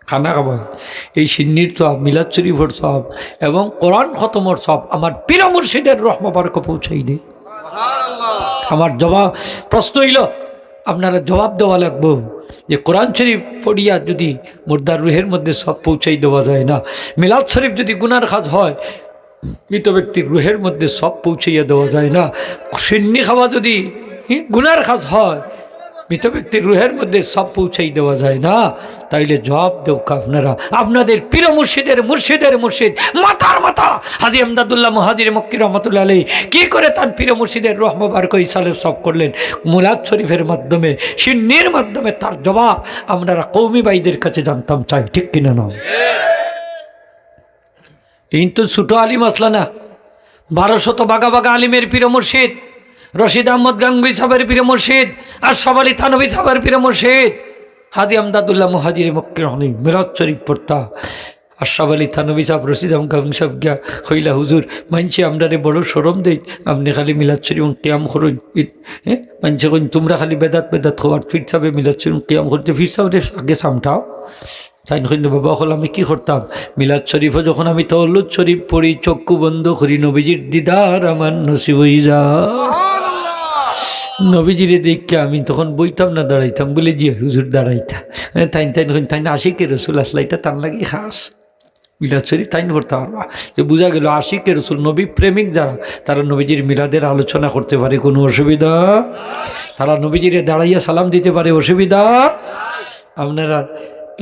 খানা খাবাই। এই সিন্নির সব, মিলাদ শরীফর সব এবং কোরআন খতমর সব আমার পীর মুর্শিদের রূহ মুবারক পৌঁছাই দে। আমার প্রশ্ন হইল আপনারা জবাব দেওয়া লাগবো যে কোরআন শরীফ পড়িয়া যদি মুর্দার রুহের মধ্যে সব পৌঁছাই দেওয়া যায় না, মিলাদ শরীফ যদি গুনার কাজ হয় মৃত ব্যক্তির রুহের মধ্যে সব পৌঁছাইয়া দেওয়া যায় না, সিন্নি খাওয়া যদি গুনার কাজ হয় মৃত ব্যক্তির রুহের মধ্যে সব পৌঁছাই দেওয়া যায় না, তাইলে জবাব দেও আপনারা আপনাদের পীর মুর্শিদের মুর্শিদ মাথার মাথা হাজি আমদাদুল্লাহ মুহাজির মক্কি রহমতুল্লাহ আলাইহি কি করে তার পীর মুর্শিদের রূহ মুবারক ইসালে সব করলেন মিলাদ শরীফের মাধ্যমে, সিন্নির মাধ্যমে? তার জবাব আমরা কওমি ভাইদের কাছে জানতাম চাই, ঠিক কিনা না? এই তো ছোট আলিম আসলা না, 1200 বাগা বাগা আলিমের পীর মুর্শিদ, রশিদ আহমদ গাঙ্গুই সাহেবের পীর মুর্শিদ, আশরাফ আলী থানভী সাহেবের পীর মুর্শিদ, হাজি আমদাদুল্লাহ মুহাজির মক্কি রহমতুল্লাহ মিলাদ শরীফ পড়তা। আশরাফ আলী থানভী সাহেব, রশিদ আহমদ গাঙ্গুই সাহেব গিয়া হইলা হুজুর মানছি আমরারে বড় শরম দেই, আপনি খালি মিলাদ শরীফ কিয়াম করুন। হ্যাঁ মানছে কইন তোমরা খালি বেদাত খাওয়ার, ফির সাহেবে মিলাদ শরীফ কিয়াম করতে, ফির সাহেবের আগে সামটাও। তাই নয় বাবা হল আমি কি করতাম, মিলাদ শরীফও যখন আমি তাওয়াল্লুদ শরীফ পড়ি চক্ষু বন্ধ করি, নবীজির দিদার আমার নসিব হয়ে যা। নবীজিরে দেখে আমি তখন বইতাম না, দাঁড়াইতাম, বলে জি হুজুর দাঁড়াইতা। তাই না আশিকে রসুল আসলা, এটা তার লাগে খাস মিলাদ শরীফ তাই করতে পারবা। যে বোঝা গেল আশিকে রসুল নবী প্রেমিক যারা, তারা নবীজির মিলাদের আলোচনা করতে পারে, কোনো অসুবিধা? তারা নবীজিরে দাঁড়াইয়া সালাম দিতে পারে, অসুবিধা? আপনারা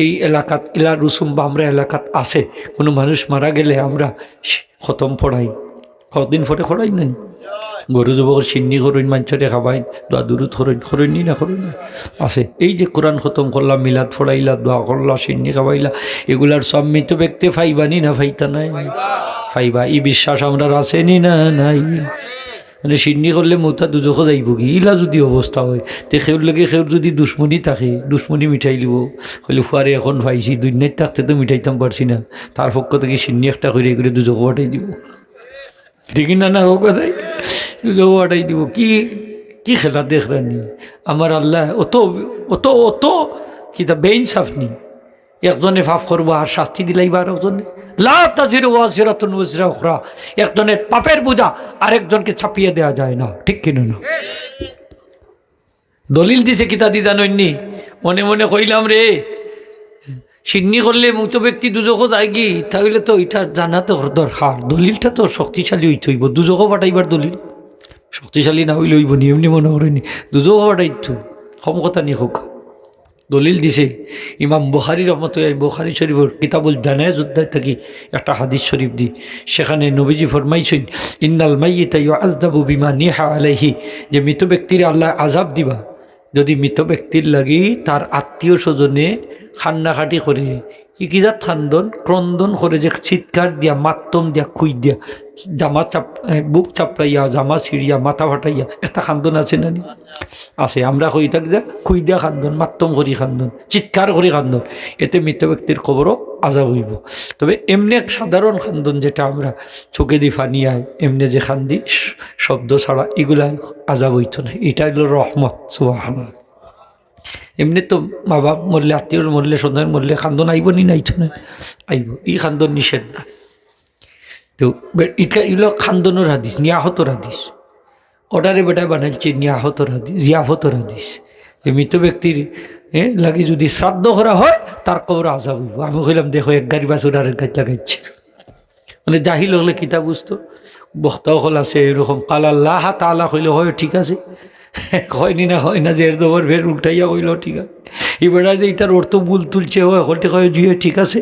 এই এলাকাত ইলা রুসুম বা আমরা এলাকাত আছে, কোনো মানুষ মারা গেলে আমরা খতম পড়াই, কতদিন পরে খড়াই নাই, গরু যুবক সিন্নি করুন, মাঞ্চরে খাবাইন, দোয়া দুরুদ করুন নি না করুন আছে। এই যে কোরআন খতম করলাম, মিলাদ ফড়াইলা, দোয়া করলা, সিন্নি খাবাইলা, এগুলার সব মৃত ব্যক্তি ফাইবানি না ফাইতা নাই? ফাইবা। এই বিশ্বাস আমরা আসেনি না নাই? মানে সিন্নি করলে মৌতা দুজখো যাইব কি? ইলা যদি অবস্থা হয় তে সেউর লগে সেউর যদি দুশ্মনী থাকে, দুশ্মনী মিঠাই লিব হইলে ফুয়ারে এখন পাইছি, দুনিয়ায় থাকতে তো মিঠাইতাম পারছি না, তার পক্ষ থেকে সিন্নি একটা করে এগুলো দুজখো পাঠাই দিব, ঠিক না? না হোক কথাই দুজখো পাঠাই দিব। কি কি খেলা দেখরানি আমার আল্লাহ অত অত অত কিতা বেইনসাফ নি একজনে পাপ করবো আর শাস্তি দিলাইবা আরেকজনে লা তাজিরু ওয়াজিরাতুন ওয়িজরা উখরা একজনের পাপের বোঝা আরেকজনকে ছাপিয়ে দেওয়া যায় না ঠিক কিনা না দলিল দিছে কিতা দি জাননি মনে মনে কইলাম রে সিন্নি করলে মৃত ব্যক্তি দুজকও যায় কি তাহলে তো এটা জানা তো দরকার দলিলটা তো শক্তিশালী হইতে হইব দুজকও পাঠাইবার দলিল শক্তিশালী না হইলে হইব নি এমনি মনে করেনি দুজকও পাঠাইতো কম কথা নি হোক দলিল দিছে ইমাম বুখারী রহমতুল্লাহ বুখারী শরীফের কিতাবুল জানায়ে যুদ্ধায় থাকি একটা হাদিস শরীফ দি সেখানে নবীজি ফরমাইছেন ইন্নাল মাইয়িতা ইউআযযাবু বিমা নিহা আলাইহি যে মৃত ব্যক্তির আল্লাহ আযাব দিবা যদি মৃত ব্যক্তির লাগি তার আত্মীয় স্বজনে খান্নাখাটি করে ইকিজাত খান্দন ক্রন্দন করে যে চিৎকার দিয়া মাত্তম দিয়া খুই দিয়া জামা বুক চাপড়াইয়া জামা ছিড়িয়া মাথা ফাটাইয়া একটা খান্দন আছে না আছে আমরা কই থাক যা খুই দিয়া খান্দন মাত্তম করি খান্দন চিৎকার করি খান্দন এতে মৃত ব্যক্তির খবরও আজাব হইব তবে এমনি এক সাধারণ খান্দন যেটা আমরা চোখে দি ফানিয়ায় এমনি যে খান্দি শব্দ ছাড়া এগুলা আজাব হইতো না এটা হলো রহমত সুবহানাল্লাহ এমনি তো মা বাপ মরলে আত্মীয়র মরলে সন্তান মরলে খান্দন আইব নি নাইতো না আইব এই খান্দন নিষেধ না তো এটা এগুলো খান্দনের হাদিস নিয়াহতর হাদিস অর্ডারে বেটায় বানাইছে নিয়াহতর হাদিস জিয়াফতর হাদিস যে মৃত ব্যক্তির লাগে যদি শ্রাদ্ধ করা হয় তার কবর আজাব হইব আমি কইলাম দেখো এক গাড়ি বাসুর আরেক গাছ লাগাইছে মানে জাহিল হলে কিতা বুঝতো বক্তাও হল আছে এরকম কালাল্লাহ তাআলা কইলে হয় ঠিক আছে হয়নি না হয় না যে এর জবর ফের উল্টাইয়া কইল ঠিক আছে এবার যে এটার অর্থ ভুল তুলছে হয় হলটে কয় জি ঠিক আছে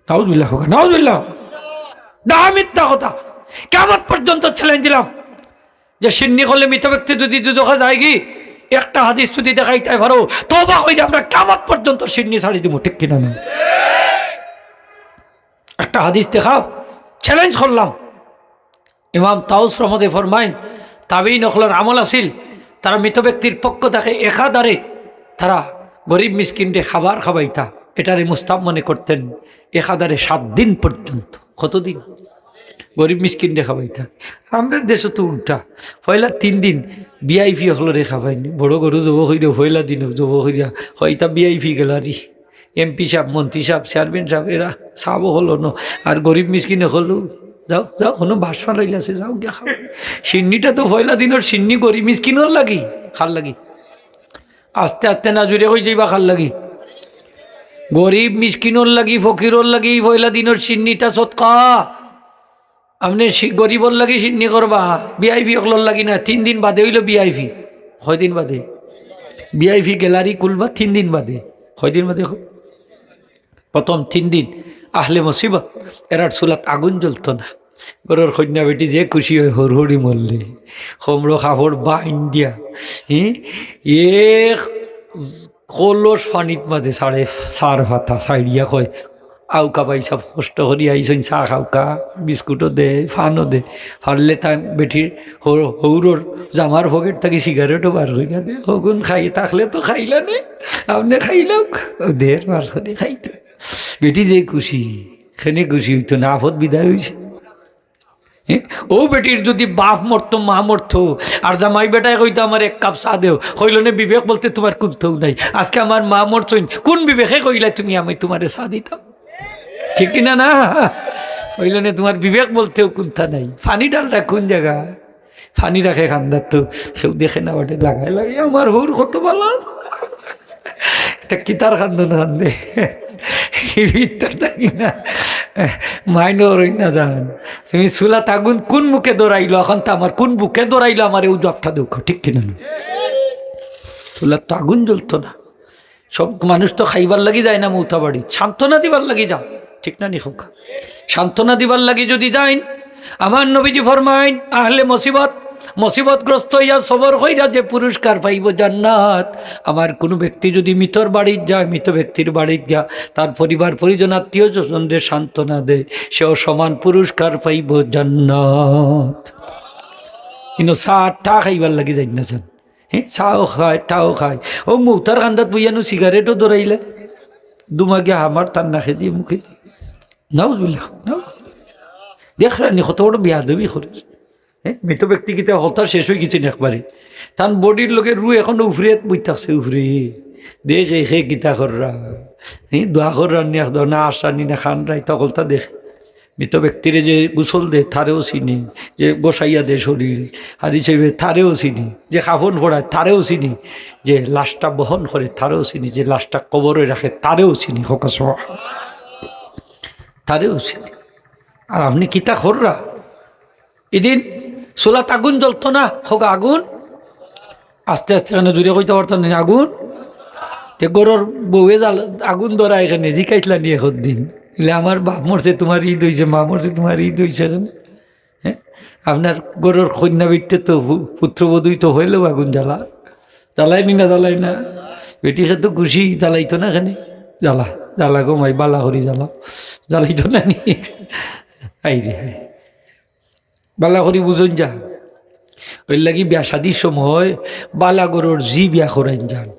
নাউজুবিল্লাহ হোক নাউজুবিল্লাহ না মিথ্যা কথা কিয়ামত পর্যন্ত চ্যালেঞ্জ দিলাম যে সিন্নি করলে মৃত ব্যক্তি যদি দুদকা যায় কি একটা হাদিস যদি দেখাইতে পারো তওবা কইরা আমরা কিয়ামত পর্যন্ত সিন্নি ছাড়ি দিব ঠিক কিনা না একটা হাদিস দেখাও চ্যালেঞ্জ করলাম ইমাম তাউস রহমতে ফরমাইন তাবিঈন নকলের আমল আছিল তারা মৃত ব্যক্তির পক্ষ থেকে একাধারে তারা গরিব মিসকিনকে খাবার খাবাইতা এটারে মুস্তাব মনে করতেন একাধারে 7 দিন পর্যন্ত কতদিন গরিব মিসকিনকে খাবাইতা আমাদের দেশে তো উল্টা পয়লা 3 দিন ভিআইপি হলরে খাবাইনি বড় গরু জব হইলে পয়লা দিন জব হইয়া হয়তা ভিআইপি গেলারি এমপি সাহেব মন্ত্রী সাহেব চেয়ারম্যান সাহেব এরা চাবো হলো ন আর গরিব মিসকিনে হলো যাও যাও কোনো ভাষা লাইলাছে যাও গিয়া খাও সিন্নিটা তো পয়লা দিনের সিন্নি গরিব মিসকিনের লাগি খার লাগি আস্তে আস্তে না জুড়ে হয়ে যাইবা খার লাগি গরিব মিসকিনের লাগি ফকিরর লাগি পয়লা দিনের সিন্নিটা সৎকা আপনি গরিবর লাগি সিন্নি করবা ভিআইপি অকলর লাগি না 3 দিন বাদে হইল ভিআইপি কয় দিন বাদে ভিআইপি গ্যালারি খুলবা 3 দিন বাদে কয় দিন বাদে প্রথম 3 দিন আহলে মুসিবত এরার চুলাত আগুন জ্বলতো না গরুর কন্যা বেটি যে খুশি হয় হরহরি মরলে হোমরো কাপড় বাইন দিয়া কলস ফানিত মাঝে সাড়ে 4 হাতা সাইডিয়া কয় আউকা পাই সব কষ্ট করি আইসন চাহ খাওকা বিস্কুটও দে ফানও দে ফারলে তা বেটির হৌরোর জামার পকেট থাকি সিগারেটও বার হইয়া দে হগুন খাই থাকলে তো খাইলা নে আপনি খাইলাও দের বার করে খাইতো বেটি যে খুশি খেনে খুশি হইতো না আফত বিদায় হয়েছে ও বেটির যদি বাপ মরতো মা মরতো আর জামাই বেটায় কইতো আমার 1 কাপ চা দেও হইল না বিবেক বলতে তোমার কোনটাও নাই আজকে আমার মা মরছইন কোন বিবেকে কইলা তুমি আমি তোমারে চা দিতাম ঠিক কিনা না হইল না তোমার বিবেক বলতেও কোনটা নাই ফানি ডালটা কোন জায়গা ফানি রাখে খান্দার তো কেউ দেখে না বাটে লাগাই লাগে আমার হুর কত ভালো এটা কিতার খান্দন খান্দে না মাইন্ড না জান তুমি চুলা তাগুন কোন মুখে দৌড়াইলো এখন তো আমার কোন বুকে দৌড়াইলো আমার এই জবটা দেখো ঠিক কিনা চুলার তো আগুন জ্বলতো না সব মানুষ তো খাইবার লাগি যায় না মৌতা বাড়ি সান্ত্বনা দিবার লাগি যাও ঠিক না নিখোক সান্ত্বনা দিবার লাগি যদি যাইন আমার নবীজি ফরমাইন আহলে মুসিবতগ্রস্ত হইয়া সবর হইয়া যে পুরস্কার পাইব জান্নাত আমার কোনো ব্যক্তি যদি মৃতর বাড়ির যায় মৃত ব্যক্তির বাড়ির যা তার পরিবার পরিজন আত্মীয় স্বজনদের সান্ত্বনা দেয় সেও সমান পুরস্কার পাইব জান্নাত কিন্তু চা খাইবার লাগি যাই না যান চাও খায় টাও খায় ও মৌতার কান্দাত বইয়ানো সিগারেটও দৌড়াইলে দুমাগে আমার তার নাখে দিয়ে মুখে দিয়ে নাও বুঝলাম নাও দেখ রানি কত বড় বেয়াদবি করে হ্যাঁ, মৃত ব্যক্তি কিতা হতা শেষ হয়ে গেছেন একবারে, তার বডির লোকে রু এখন উফরে বই থাকছে উফরে দেখে সে গীতা কররা দোয়া কররা নি এক না আসানি না খান রাই তকলতা দেখে মৃত ব্যক্তিরে যে গোসল দে তারেও চিনি, যে গোসাইয়া দে শরীর হাদি চাইবে তারেও চিনি, যে কাফন পড়ায় তারেও চিনি, যে লাশটা বহন করে তারেও চিনি, যে লাশটা কবরে রাখে তারেও চিনি, হকাশ তারেও চিনি। আর আপনি কিতা কররা এদিন চুলাত আগুন জ্বলতো না, হোক আগুন আস্তে আস্তে এখানে দূরে কইতে পারতাম না আগুন, তে গরুর বউয়ে জাল আগুন ধরা এখানে জিকাইতলা নিয়ে দিন এলে আমার বাপ মরছে তোমার ঈদ হয়েছে, মা মরছে তোমার ঈদ হয়েছে এখানে। হ্যাঁ, আপনার গরুর কন্যা বিটতে তো পুত্রবধূই তো হইলেও আগুন জ্বালায়নি না জ্বালাই না, বেটিকে তো খুশি জ্বালাইতো না এখানে, জ্বালা গো মাই বালা করি জ্বালাইতো না নি আই রে বালা করি বুঝন যান। ওই লাগি বিয়া শাদির সময় বালা গরুর জি বিয়া করাইন যান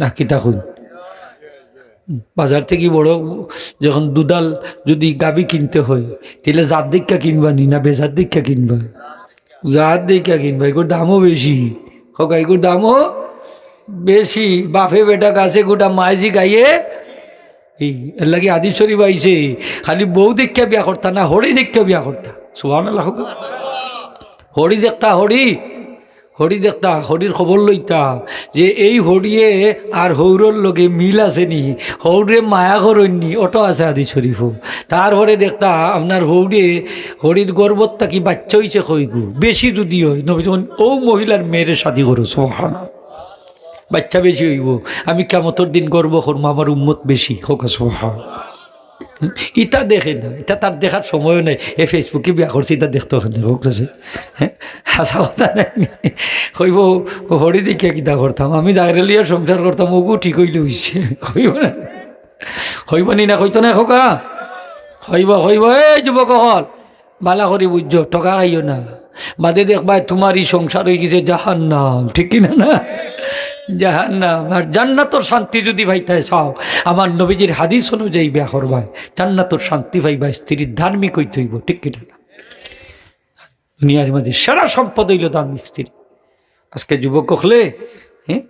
না কিতা খুন বাজার থেকে বড় যখন দুধাল যদি গাবি কিনতে হয় তাহলে জাত দীক্ষা কিনবা নি না বেজার দীক্ষা কিনবা, জাত দীক্ষা কিনবা, এগুলোর দামও বেশি হোক, এগুলোর দামও বেশি। বাপে বেটা গাছে গোটা মাইজি গাইয়ে এই এর লাগে আদি শরীফ আইছে খালি বউ দীক্ষা বিয়া করতা না হরি দীক্ষা বিয়া করতা, সুবহানাল্লাহ হোক, হরি দেখতা হরি দেখতা হরির খবর লইতা যে এই হরিয়ে আর হৌরর লগে মিল আছে নি, হৌরে মায়া করনি অটো আছে আদি শরীফও, তারপরে দেখতা আপনার হরির গর্বত থাকি বাচ্চা হইছে কইগু বেশি যদি হয় নবী যখন ও মহিলার মেয়ের শাদি করো সুবহানাল্লাহ, বাচ্চা বেশি হইব, আমি কিয়ামতের দিন গর্ব করবো আমার উম্মত বেশি হোক সুবহানাল্লাহ। ইটা দেখে না, এটা তার দেখার সময়ও নেই, এ ফেসবুকে বিয়া করছে এটা দেখতে হোক হ্যাঁ, হাসা কথা নাই কইব হরি দেখিয়া কিতা করতাম, আমি জায়রালিয়া সংসার করতাম ওগু ঠিক হইলে হইছে হইব নি না কইতো না খোকা হইব এই যুবক হল বালা করি বুঝছ টকা খাইও না, বাদে দেখবা তোমার এই সংসার হয়ে গেছে জাহান্নাম, ঠিক কিনা না জাহান্নাম। আর জান্নাতর শান্তি যদি ভাইতায় চাও আমার নবীজির হাদিস অনুযায়ী বিয়া করবাই জান্নাতর শান্তি পাইবা, স্ত্রীর ধার্মিক হইতে হইব, ঠিক কিনা না। দুনিয়ার মাঝে সারা সম্পদ হইল ধার্মিক স্ত্রী। আজকে যুবক হলে হ্যাঁ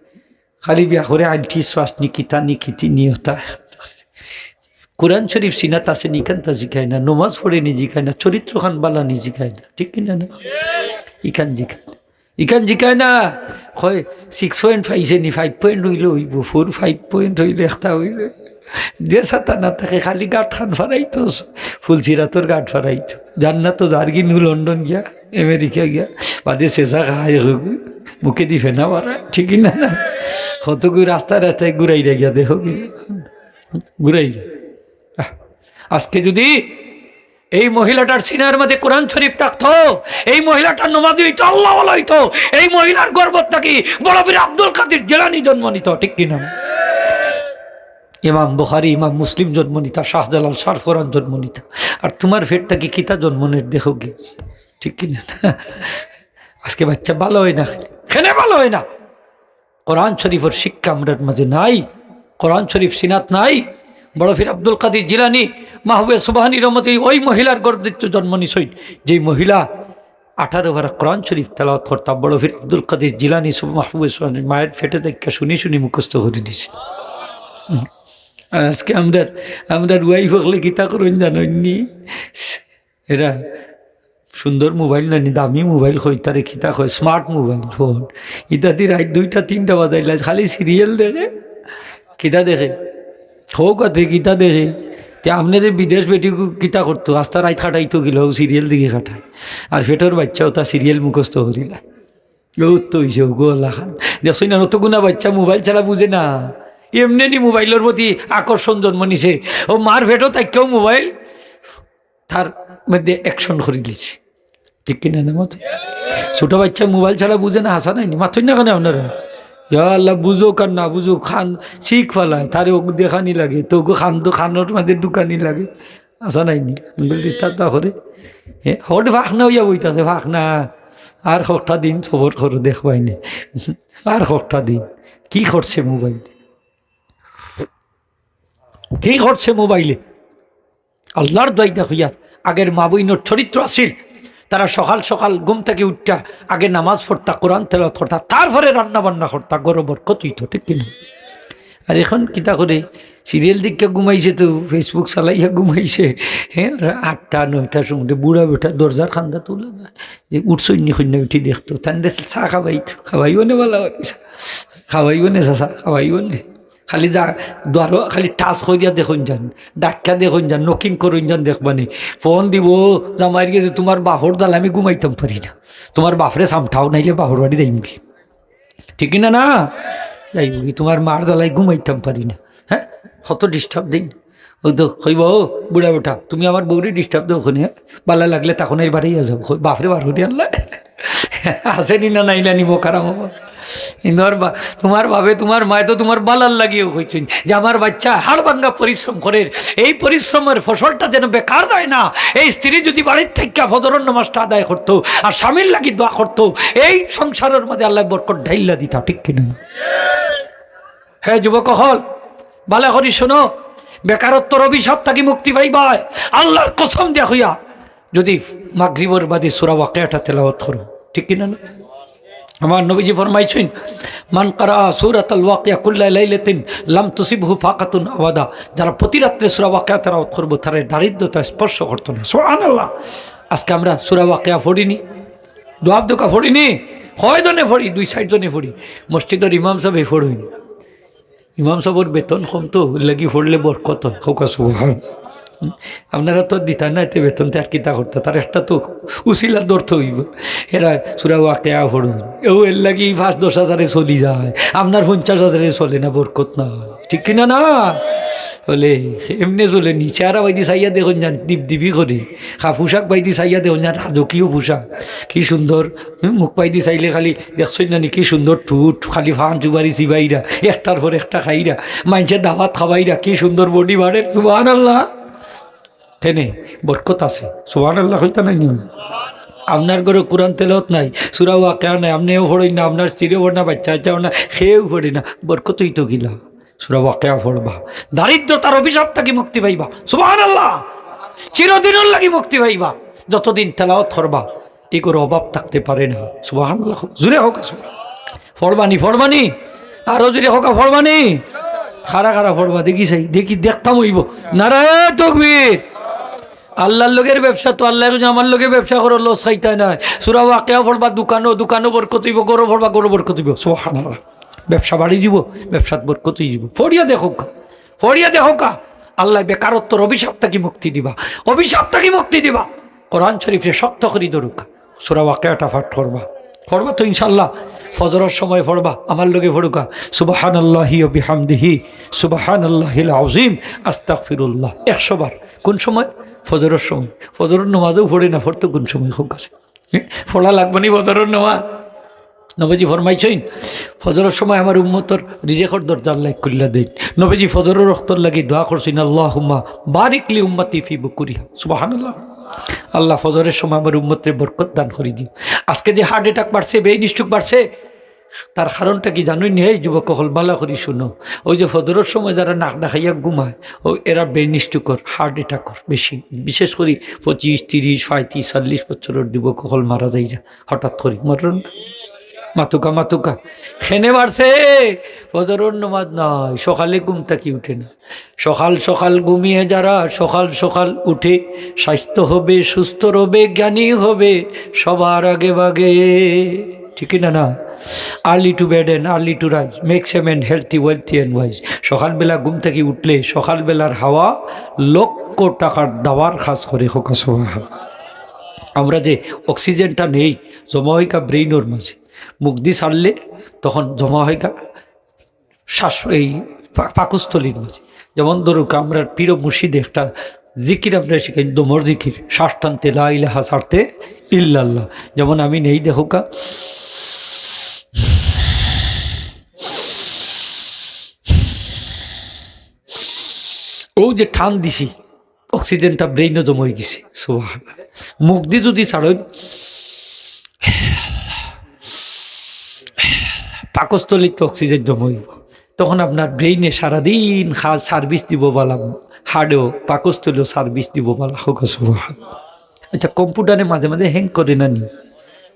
খালি বিয়া করে আইনটি শ্বাসনি কিতা নিকিতি নিয়তা, কোরআন শরীফ সিনাত আছে নিকান্তা জিখায় না, নমাজ পড়ে নি জিখায় না, চরিত্র খান বালা নি জিখায় না, ঠিক কিনা না। ইখান জিখায় না হয় 6 পয়েন্ট পাইছে নি, 5 পয়েন্ট হইলে হইব, 4-5 পয়েন্ট হইলে একটা হইলে দেশাতা না থাকে খালি গাঁট খান ফারাইতো, ফুলচিরাতর গাঁট ফারাইতো, জান্নাত জার্গি নু লন্ডন গিয়া আমেরিকা গিয়া বাদে চেঁচা খাই মুখে দি ফেনা মারা, ঠিক না না। কতগুলো রাস্তায় ঘুরাইরা গিয়া দেখো কি ঘুরাই। আজকে যদি এই মহিলাটার সিনার মধ্যে কোরআন শরীফ থাকতো, এই মহিলাটার নমাজি হইতো, আল্লাহ ওয়ালা হইতো, এই মহিলার গর্বত থাকি বড় বীর আব্দুল কাদের জিলানী জন্ম নিত, ঠিক কিনা। ইমাম বুখারী ইমাম মুসলিম জন্ম নিতা, শাহজালাল শারফরান জন্ম নিতা, আর তোমার ফের থাকি কিতা জন্মনের দেখো গিয়েছে, ঠিক কিনা। আজকে বাচ্চা ভালো হয় না, খেলে ভালো হয় না, কোরআন শরীফের শিক্ষা আমরার মাঝে নাই, কোরআন শরীফ সিনাত নাই। বড় ফির আব্দুল কাদের জিলানী মাহবুবে সুবহানী রহমতে ওই মহিলার গর্বিত জন্ম নিছই যেই মহিলা 18 বার কোরআন শরীফ তেলাওয়াত করতা। বড় ফির আব্দুল কাদের জিলানী মাহবুবে সুবহানী মায়ের ফেটে দেখা শুনি মুখস্থ করে দিছে। আজকে আমরা ওয়াইফ হলে গীতা করুন জানি এরা সুন্দর মোবাইল নানি দামি মোবাইল হয় তারে খিতা হয় স্মার্ট মোবাইল ফোন, ইত্যাদি রাত 2টা-3টা বাজাইলা খালি সিরিয়াল দেখে, কিতা দেখে হোক গীতা দেখে। তে আপনি যে বিদেশ বেটি গীতা করতো আস্তা রাত খাটাইতো গেল সিরিয়াল দিকে খাটায়, আর ফেটোর বাচ্চাও তা সিরিয়াল মুখস্থ করিলা তো হইছে গোলা খান দেখছই না। নতগুনা বাচ্চা মোবাইল ছাড়া বুঝে না, এমনি মোবাইলের প্রতি আকর্ষণ জন্ম নিছে, ও মার ভেটো তাকেও মোবাইল তার মধ্যে অ্যাকশন করে দিচ্ছে, ঠিক কিনা না মতো। ছোট বাচ্চা মোবাইল ছাড়া বুঝে না, হাসা নাই মাথুই না কেন আপনারা, আল্লাহ বুঝো কার না বুঝো খান শিখ ফেলায় তারে ও দেখানি লাগে, তো খানোর মাঝে দোকানি লাগে, আসা নাইনি তা করে হ্যাঁ হট ফাঁকনা হইয়া বইতাছে ফাঁকনা। আর কটা দিন সবর করো দেখবাইনি, আর কটা দিন কি করছে মোবাইলে, কি করছে মোবাইলে। আল্লাহর দোয়াই দেখো ইয়ার আগের মা বইনোর চরিত্র আছিল, তারা সকাল সকাল ঘুম থেকে উঠতা আগে নামাজ পড়তা, কোরআন তেলাওয়াত করতা, তারপরে রান্না বান্না করতা, গরবর কতই তো, ঠিক কিনা? আর এখন কিতা করে সিরিয়াল দিকটা ঘুমাইছে, তো ফেসবুক চালাইয়া ঘুমাইছে। হ্যাঁ, 8টা 9টার সময় বুড়া বেটা দরজার খান্দা তুলে যায় যে উঠছন্যি শূন্য উঠি দেখতো, তান্ডে চা খাওয়াইও নে, বলা খাওয়াইও নে, চা খাওয়াইও নে, খালি যা দ্বারো খালি টাচ করিয়া দেখুন যান, ডাক্কা দেখুন যান, নকিং করুন যান, দেখবানি ফোন দিব জামাইর গেছে, তোমার বাহর দাল আমি ঘুমাইতাম পারি না, তোমার বাপরে সামঠাও নাইলে বাহর বাড়ি যাইম কি, ঠিক না? না যাইব কি, তোমার মার দালাই ঘুমাইতাম পারি না। হ্যাঁ, কত ডিস্টার্ব দিন। ওই তো হইব, ও বুড়া বেটা তুমি আমার বউরে ডিস্টার্ব দেও, ওখানে বালা লাগলে তখন এই বাড়ি যাব, বাপরে বার হরি আনলা আসেনি না, নাইলা নিব কারাম। কিন্তু তোমার ভাবে তোমার মায় তো তোমার বালার লাগিয়েও কইছেন যে আমার বাচ্চা হাড় ভাঙ্গা পরিশ্রম করে, এই পরিশ্রমের ফসলটা যেন বেকার দেয় না। এই স্ত্রী যদি বাড়ির থেকে ফজরের নামাজটা আদায় করতো আর স্বামীর লাগি দোয়া করতো, এই সংসারের মধ্যে আল্লাহ বরকত ঢাইলা দিতা, ঠিক কিনা? হ্যাঁ যুবক হল, বালা করি শোনো, বেকারত্বর অভিশাপ থাকি মুক্তি পাইবা আল্লাহর কসম দিয়া হইয়া যদি মাগরিবর বাদে সূরা ওয়াকিয়াটা তেলাওয়াত করো, ঠিক কিনা? না, আমার নবীজি ফরমাইছেন, মান কারা সূরাতুল ওয়াকিয়া কুল্লা লাইলাতিন লাম তুসিবহু ফাকাতুন আবাদা, যারা প্রতি রাত্রে সূরা ওয়াকিয়া তেলাওয়াত করব তার দারিদ্রতা স্পর্শ করতো না। সুবহানাল্লাহ। আজকে আমরা সূরা ওয়াকিয়া পড়িনি, দোয়া দোকা পড়িনি, কয়জনে পড়ি? 2-4 জনে পড়ি। মসজিদের ইমাম সাহেব পড়ুন, ইমাম সাহেবের বেতন কম তো লাগি পড়লে বরকত হোক। আপনারা তো দিতা না এতে বেতন, তার কিতা করতে, তার একটা তো উসিলার দর্থ হইব। এরা সূরা ওয়াকিয়া পড়ুন, এও এর লাগি 5-10 হাজারে চলি যায়, আপনার 50 হাজারে চলে না, বরকত না, ঠিক কিনা? না বলে এমনি চলে নি। চেহারা বাইদি চাইয়া দেখুন যান দীপদীপি করি, পোশাক বাইদি চাইয়া দেখুন যান রাজকীয় পোশাক, কি সুন্দর। মুখ বাইদি চাইলে খালি দেখছই না, কি সুন্দর ঠুট, খালি ফান চুবারি চিবাইরা, একটার পর একটা খাইরা, মানুষের দাওয়াত খাবাইরা, কি সুন্দর বডি বাড়ে। সুবহানাল্লাহ। টেনে বরকত আছে। সুবহানাল্লাহ হইতা নাই নিয়ম। আপনার ঘরে কোরআন তেলাওয়াত নাই, সূরা ওয়াকিয়া নাই, আপনিও পড়েন না, আপনার স্ত্রীও পড়ে না, বাচ্চাও না, খেয়েও পড়ে না, বরকতই তো গিলা। সূরা ওয়াকিয়া পড়বা, দারিদ্রতার অভিশাপ থেকে মুক্তি পাইবা। সুবহানাল্লাহ। চিরদিনের লাগি মুক্তি পাইবা যতদিন তেলাওয়াত করবা, এগুলোর অভাব থাকতে পারে না। সুবহানাল্লাহ। জুড়ে হোক ফরবানি, আরো জুড়ে হোক ফরবানি, খারা ফরবা, দেখি চাই, দেখতাম হইব। নারায়ে তাকবীর। আল্লাহর লোকের ব্যবসা তো আল্লাহ, আমার লোকে ব্যবসা করো, লস খাইতে নাই। সূরা ওয়াকিয়া পড়বা, দোকানও বরকত হইব, গরু পড়বা, গরু বরকত হইব। সুবহানাল্লাহ। ব্যবসা বাড়ি দিব, ব্যবসাত বরকত হইব। ফড়িয়া দেখো কা আল্লাহ বেকারত্বর অভিশাপ থেকে মুক্তি দিবা, কোরআন শরীফে শক্ত করি দরুক। সূরা ওয়াকিয়াটা পাঠ পড়বা তো ইনশাআল্লাহ। ফজরের সময় পড়বা, আমার লগে পড়ুকা সুবহানাল্লাহি ওয়া বিহামদিহি সুবহানাল্লাহিল আযীম আস্তাগফিরুল্লাহ 100 বার। কোন সময়? ফজরের সময়। ফজরের নামাজও পড়ে না, পড়তো কোন সময়? খুব কাছে পড়া লাগবে নি ফজরের নামাজ। নবীজি ফরমাইছেন, ফজরের সময় আমার উম্মতর রিজেকর দরজা আল্লাহ খুল্লা দেন। নবীজি ফজরের রক্তর লাগি দোয়া করছেন, আল্লাহুম্মা বারিক লি উম্মতি ফি বুকুরিহা। সুবহানাল্লাহ। আল্লাহ ফজরের সময় আমার উম্মতের বরকত দান করে দিও। আজকে যে হার্ট অ্যাটাক বাড়ছে, ব্রেইন স্ট্রোক বাড়ছে, তার কারণটা কি জানুই নি? এই যুবক হল বালা করি শুনো, ওই যে ফজরের সময় যারা নাক ডাকাইয়া ঘুমায়, ও এরা ব্রেইন স্ট্রোকর, হার্ট অ্যাটাকর বেশি, বিশেষ করে 25, 30, 35, 40 বছরের যুবক হল মারা যায় হঠাৎ করে, মরণ মাতুকা খেনে বাড়ছে। ফজরের নামাজ নাই, সকালে ঘুম থাকি উঠে না। সকাল ঘুমিয়ে যারা সকাল উঠে, স্বাস্থ্য হবে, সুস্থ রবে, জ্ঞানী হবে সবার আগে বাগে, ঠিক না? Early to bed and early to rise makes a man healthy, wealthy and wise. সকালবেলা ঘুম থেকে উঠলে সকালবেলার হাওয়া লক্ষ টাকার দাবার খাস করে হোক। আমরা যে অক্সিজেনটা নেই জমা হয় কা ব্রেইনের মাঝে, মুখ দিয়ে ছাড়লে তখন জমা হয় কা এই পাকস্থলীর মাঝে। যেমন ধরুক আমরা পীর মুর্শিদে একটা জিকির আমরা শিখাই, দমর জিকির, শ্বাস টানতে লা ইলাহা ছাড়তে ইল্লাল্লাহ। যেমন আমি নেই দেখো কা, ও যে টান দিছি অক্সিজেনটা ব্রেইনে জমা হয়ে গেছে। সুবহানাল্লাহ। মুখ দিয়ে যদি ছাড়েন পাকস্থলীতে অক্সিজেন জমা হইব, তখন আপনার ব্রেইনে সারাদিন সার্ভিস দিব বলা, হার্টেও পাকস্থলীও সার্ভিস দিব বলা হোক। সুবহানাল্লাহ। আচ্ছা কম্পিউটারে মাঝে মাঝে হ্যাং করে না নি,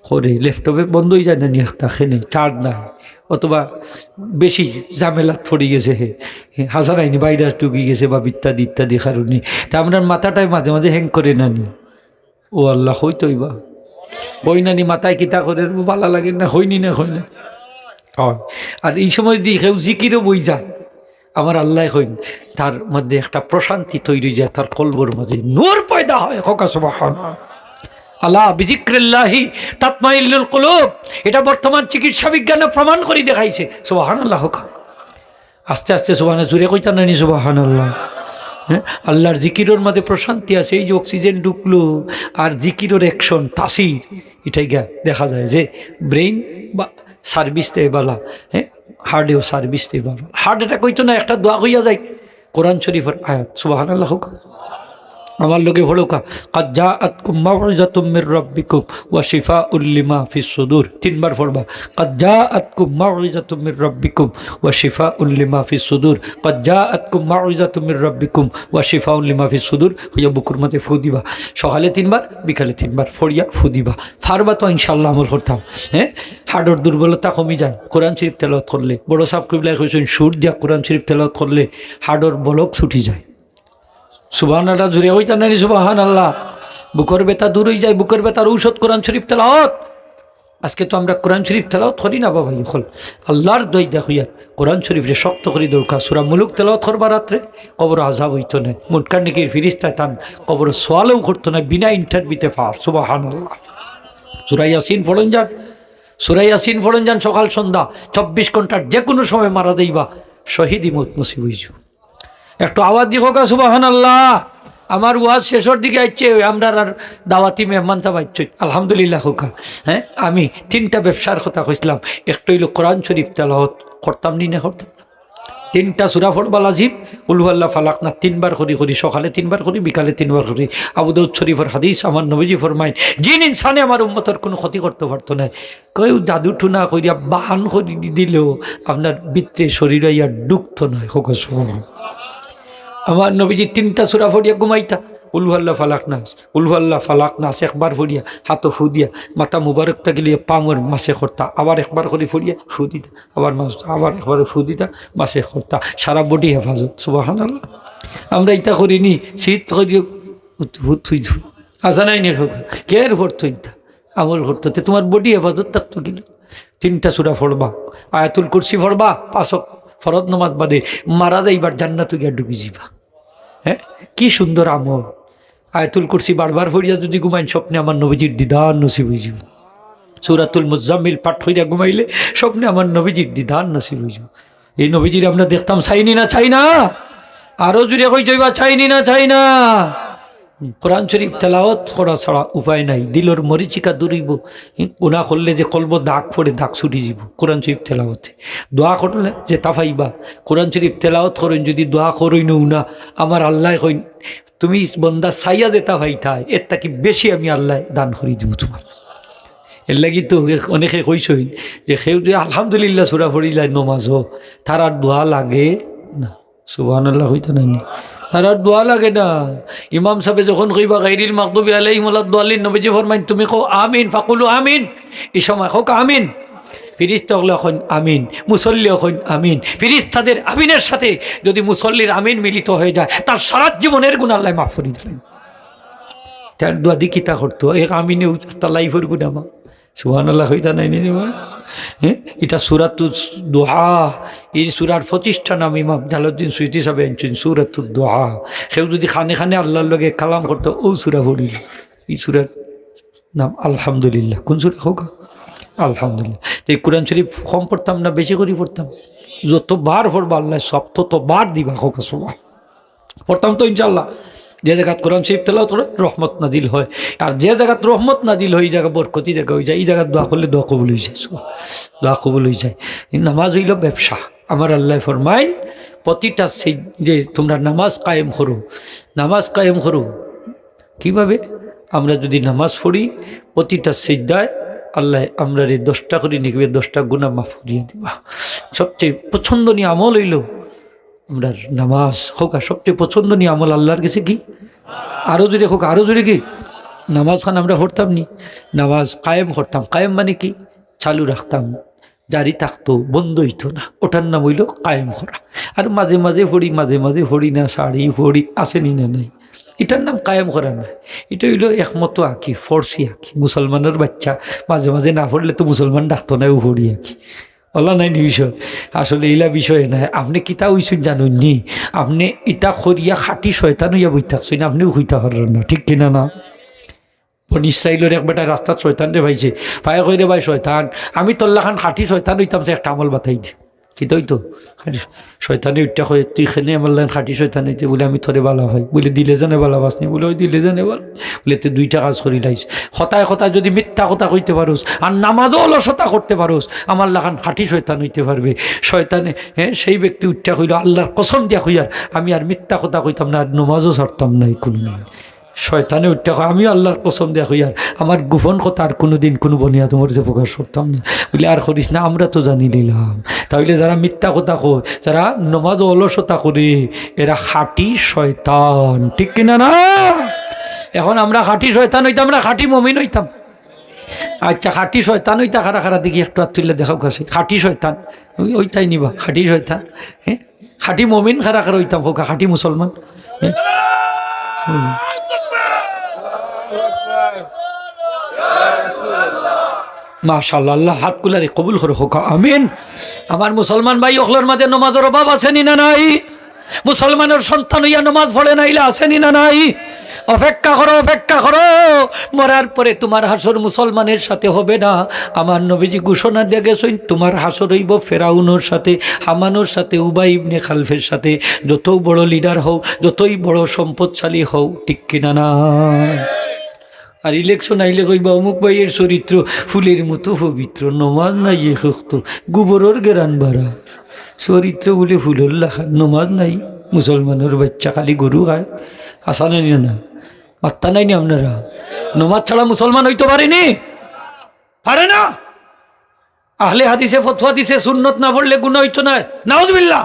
করে ল্যাপটপে বন্ধ হয়ে যায় না নি, তাকে নেই চার্জ নাই, অথবা বেশি ঝামেলাত পড়ে গেছে, হাজার আইনি ভাইরাস ঢুকে গেছে বা ইত্যাদি ইত্যাদি কারণে, তা আপনার মাথাটাই মাঝে মাঝে হ্যাং করে না নি। ও আল্লাহ হইতই বা হই না নি, মাথায় কিতা করে ভালো লাগে না, হইনি না হই না হয়। আর এই সময় দিয়ে কেউ জিকিরও বই যায়, আমার আল্লাহ হইন তার মধ্যে একটা প্রশান্তি তৈরি যায়, তার কলবর মাঝে নূর পয়দা হয়। খোকা সুবহানাল্লাহ, আল্লাহ বিজিক্রিল্লাহি তাতমাইন্নুল কুলুব, এটা বর্তমান চিকিৎসা বিজ্ঞানে প্রমাণ করে দেখাইছে। সুবহানাল্লাহ, আস্তে আস্তে সুবহানাল্লাহ, জুড়ে কইতা নানি সুবহানাল্লাহ। হ্যাঁ, আল্লাহর জিকিরের মধ্যে প্রশান্তি আছে। এই যে অক্সিজেন ঢুকলো আর জিকিরের অ্যাকশন তাসির, এটাই গা দেখা যায় যে ব্রেইন বা সার্ভিস দেয় বালা, হ্যাঁ হার্টেও সার্ভিস দেয় বালা। হার্ট এটা কইতো না, একটা দোয়া হইয়া যায় কোরআন শরীফের আয়াত। সুবহানাল্লাহ, আমার লোকে হলোকা কাদ জাআতকুম মাউইযাতুম মির রাব্বিকুম ওয়া শিফাউল লিমা ফিস সুদূর, তিনবার পড়বা। কাদ জাআতকুম মাউইযাতুম মির রাব্বিকুম ওয়া শিফাউল লিমা ফিস সুদূর, কাদ জাআতকুম মাউইযাতুম মির রাব্বিকুম ওয়া শিফাউল লিমা ফিস সুদূর। হইয়া বুকুর মধ্যে ফু দিবা, সকালে তিনবার বিকালে তিনবার ফড়িয়া ফু দিবা। ফারবা তো ইনশাআল্লাহ আমল করতাম। হ্যাঁ, হাড়ের দুর্বলতা কমে যায় কোরআন শরীফ তেলাওয়াত করলে। বড় সাহেব কিবলা কইছেন সুর দিয়া কোরআন শরীফ তেলাওয়াত করলে হাড়ের বলক ছুটি যায়। সুবহানাল্লাহ, জুড়ে হইতা নানি সুবহানাল্লাহ। বুকের ব্যথা দূর হয়ে যায়, বুকের ব্যথার ঔষধ কোরআন শরীফ তেলাওয়াত। আজকে তো আমরা কোরআন শরীফ তেলাওয়াত করি না বাবা, হল আল্লাহর দই দেখুইয়া কোরআন শরীফরে শক্ত করে দরকার। সূরা মুলুক তেলাওয়াত করবা রাত্রে, কবর আযাব হইতো না, মুনকার নেকির ফেরেশতা তান কবর সোয়ালও করতো না, বিনা ইন্টারভিউতে পার। সুবহানাল্লাহ, সূরা ইয়াসিন পড়েন যান, সূরা ইয়াসিন পড়েন যান সকাল সন্ধ্যা 24 ঘন্টার যে কোনো সময় মারা দেইবা, শহীদি মত নসিব হইছো। একটু আওয়াজ দিব কা সুবহানাল্লাহ। আমার ওয়াজ শেষের দিকে আসছে, আমরা আর দাওয়াতি মেহমান চাবাইছি আলহামদুলিল্লাহ হোকা। হ্যাঁ, আমি 3টা ব্যবসার কথা কইছিলাম, একটা হইল কোরআন শরীফ তেলাওয়াত করতাম নি না করতাম না। 3টা সূরা পড়বা লাজিম, কুল হুয়াল্লাহ ফালাক না 3বার করি করি, সকালে 3বার করি বিকালে 3বার করি। আবু দাউদ শরীফের হাদিস, আমার নবীজি ফরমাইন জিন ইনসানে আমার উম্মতের কোনো ক্ষতি করতে পারতো না। কেউ জাদু টুনা করিয়া বাহান করে দিলেও আপনার ভিতরে শরীরে ইয়া ডুবতো না। হোকা সুবহানাল্লাহ, আমার নবীজি 3টা সূরা পড়িয়া ঘুমাইতা, কুল হুয়াল্লাহ ফালাক নাস, কুল হুয়াল্লাহ ফালাক নাস একবার পড়িয়া হাত ফু দিয়া মাথা মুবারক তাকিলিয়ে পামর মাসে করতা, আবার একবার করে পড়িয়া ফু দিতা, আবার মাস আবার একবার ফু দিতা, মাসে করতা, সারা বডি হেফাজত। সুবহানাল্লাহ, আমরা ইতা করিনি, শীত করিও থুই আসা নাই নে কের ভরত ইতা আমল করতো, তোমার বডি হেফাজত থাকতো গেল। 3টা সূরা পড়বা, আয়াতুল কুরসি পড়বা, 5 ফরজ নামাজ বাদে, মারা যাইবার জান্নাতে গিয়া ঢুকি যাবা। হ্যাঁ, কি সুন্দর আমল। আয়াতুল কুরসি বারবার পড়িয়া যদি ঘুমাইন, স্বপ্নে আমার নবীজির দিদার নসিব হয়ে যাবে। সূরাতুল মুজাম্মিল পাঠ হইয়া ঘুমাইলে স্বপ্নে আমার নবীজির দিদার নসিব হয়ে যাবে। এই নবীজির আমরা দেখতাম, চাইনি না চাই না, আরো জুড়ে কই যাইবা, চাইনি না চাই না। কোরআন শরীফ তেলাওয়াত করা ছাড়া উপায় নাই। দিলর মরিচিকা দূরিব, গুনাহ করলে যে কলব দাগ পড়ে দাগ ছুটি যাব কোরআন শরীফ তেলাওয়াতে। দোয়া করলে যে তাফাইবা, কোরআন শরীফ তেলাওয়াত করেন যদি দোয়া করই নৌ না, আমার আল্লাহ কইন তুমি বন্দা চাইয়া যে তাফাইতাই এর তাকে বেশি আমি আল্লাহ দান করি দিব তোমার। এর লাগি তো অনেকে কইসইন যে সেও যে আলহামদুলিল্লাহ সূরা পড়িলাই নমাজও, তার আর দোয়া লাগে না। সুবহানাল্লাহ হইতো না, তার আর দোয়া লাগে না। ইমাম সাহেব যখন কইবা গায়রিল মাগদুবি আলাইহিম ওয়ালাদ-দাল্লিন, নবীজি ফরমাইন তুমি কও আমিন, ফাকুলু আমিন। এই সময় হোক আমিন, ফিরিস্তা এখন আমিন, মুসল্লি এখন আমিন। ফিরিস্তাদের আমিনের সাথে যদি মুসল্লির আমিন মিলিত হয়ে যায়, তার সারা জীবনের গুনাহ আল্লাহ মাফ করে দিলেন। তার দোয়া দি কিতা করতো, এক আমিনে তার লাইফের গুনাহ মা। সুবহানাল্লাহ হইতা নাই নি। হ্যাঁ, এটা সূরাতুদ দুহা, এই সূরার 25টা নাম ইমাম জালালউদ্দিন সুয়ুতী সাহেব আনছেন সূরাতুদ দুহা। কেউ যদি খানে খানে আল্লাহর লগে কালাম করতো, ও সূরা পড়িল। এই সূরার নাম আলহামদুলিল্লাহ। কোন সূরা হোক? আলহামদুলিল্লাহ। তো এই কোরআন শরীফ কম পড়তাম না বেশি করে পড়তাম? যতবার পড়বা আল্লাহ সব ততবার দিবা। হোক সুবহান, পড়তাম তো ইনশাআল্লাহ। যে জায়গাত কোরআন শরীফ তেলাওয়াত করে রহমত নাজিল হয়, আর যে জায়গাত রহমত নাজিল হয় এই জায়গা বরকতি জায়গা হয়ে যায়। এই জায়গায় দোয়া করলে দোয়া কবুল হয়ে যায়, দোয়া কবুল হয়ে যায়। নামাজ হইল ব্যবসা। আমার আল্লাহ ফরমাইন প্রতিটা সেই যে তোমরা নামাজ কায়েম করো, নামাজ কায়েম করো কীভাবে? আমরা যদি নামাজ পড়ি প্রতিটা সিজদায় আল্লাহ আমরা 10টা করে নিকবে 10টা গুনাহ মাফ করিয়ে দিবা। সবচেয়ে পছন্দনীয় আমল হইল আমরা নামাজ। হোক সবচেয়ে পছন্দনীয় আমল আল্লাহর কাছে কি? আরো জোরে হোক, আরো জোরে কি? নামাজ খান আমরা পড়তাম নি, নামাজ কায়েম করতাম। কায়েম মানে কি? চালু রাখতাম, জারি থাকতো, বন্ধ হইতো না। ওটার নাম হইল কায়েম করা। আর মাঝে মাঝে পড়ি, মাঝে মাঝে পড়ি না, শাড়ি পড়ি, আসেনি না নাই, এটার নাম কায়েম করা না। এটা হইল একমতো আঁকি, ফরসি আঁকি। মুসলমানের বাচ্চা মাঝে মাঝে না পড়লে তো মুসলমান ডাকতো না, ও পড়ি আঁকি। ওলা নাই বিষয়, আসলে এইলা বিষয় নাই। আপনি কিতা হইছেন জানুন নি? আপনি ইটা করিয়া খাটি শয়তান হইয়া বই থাকছেন, আপনিও হইতে পারেন না, ঠিক কিনা না? বন ইসরাইলের এক বেটা রাস্তার শয়তান রে ভাইছে, ভাই কই রে ভাই শয়তান, আমি তোল্লা খান খাটি শয়তান হইতাম, সে একটা আমল বাতাই দে। কিন্তু ওই তো শয়তানে উঠটা হয়, তুই খেলে আমার লাইন খাটি শয়তান হইতে, বলে আমি তোরে ভালো হয়, বলে দিলে জানে ভালো বাসনি, বলে ওই দিলে জানে ভালো, বলে তুই দুইটা কাজ করি লাইস। হতায় হতায় যদি মিথ্যা কথা কইতে পারোস আর নামাজও অলসতা করতে পারোস, আমার লাগান খাটি শয়তান হইতে পারবে। শয়তানে সেই ব্যক্তি উঠটা কইল, আল্লাহর কসম দিয়া কইয়ার আমি আর মিথ্যা কথা কইতাম না, আর নমাজও ছাড়তাম না। কোনো শয়তানে উঠতে হয়, আমি আল্লাহর কসম দেখো আর আমার গোপন কথা আর কোনোদিন কোনো বনিয়া তোমার যে প্রকাশ করতাম না, বলে আর করিস না। আমরা তো জানি নিলাম, তাহলে যারা মিথ্যা কথা কয়, যারা নমাজ অলসতা করে, এরা খাঁটি শয়তান, ঠিক কিনা না? এখন আমরা খাঁটি শয়তান হইতাম না, খাঁটি মমিন হইতাম। আচ্ছা, খাঁটি শয়তান হইতা খারা খারা দিকে একটু আর তুললে দেখাও কাছে, খাঁটি শয়তান ওইটাই নিবা, খাঁটি শয়তান। হ্যাঁ, খাঁটি মমিন খারা খারা হইতাম, হোক খাঁটি মুসলমান। হ্যাঁ, মাশাআল্লাহ, আল্লাহ হাত কুলারে কবুল করে হোক, আমিন। আমার মুসলমান ভাই অখলার মাঝে নমাজের অভাব আসেনি না নাই? মুসলমানের সন্তান হইয়া নমাজ পড়ে নাইলে আসেনি না নাই? অপেক্ষা করো, অপেক্ষা করো, মরার পরে তোমার হাসর মুসলমানের সাথে হবে না। আমার নবীজি ঘোষণা দিয়ে গেছেন, তোমার হাসর হইব ফেরাউনের সাথে, হামানোর সাথে, উবাই ইবনে খালফের সাথে। যত বড় লিডার হও, যতই বড় সম্পদশালী হও, ঠিক কিনা না? আর ইলেকশন আইলে কইবা অমুক ভাইয়ের চরিত্র ফুলের মতো পবিত্র, নমাজ নাই এখতো গোবরের গেরান বাড়া, চরিত্র বলে ফুলের লাখা, নমাজ নাই। মুসলমানের বাচ্চা খালি গরু খায়, আসা নাই না? মাত্তা নাই নি আপনারা? নমাজ ছাড়া মুসলমান হইতে পারেনি, পারে না। আহলে হাদিসে ফতোয়া দিছে সুন্নত না পড়লে গুনাহ হইতো না, নাউজুবিল্লাহ।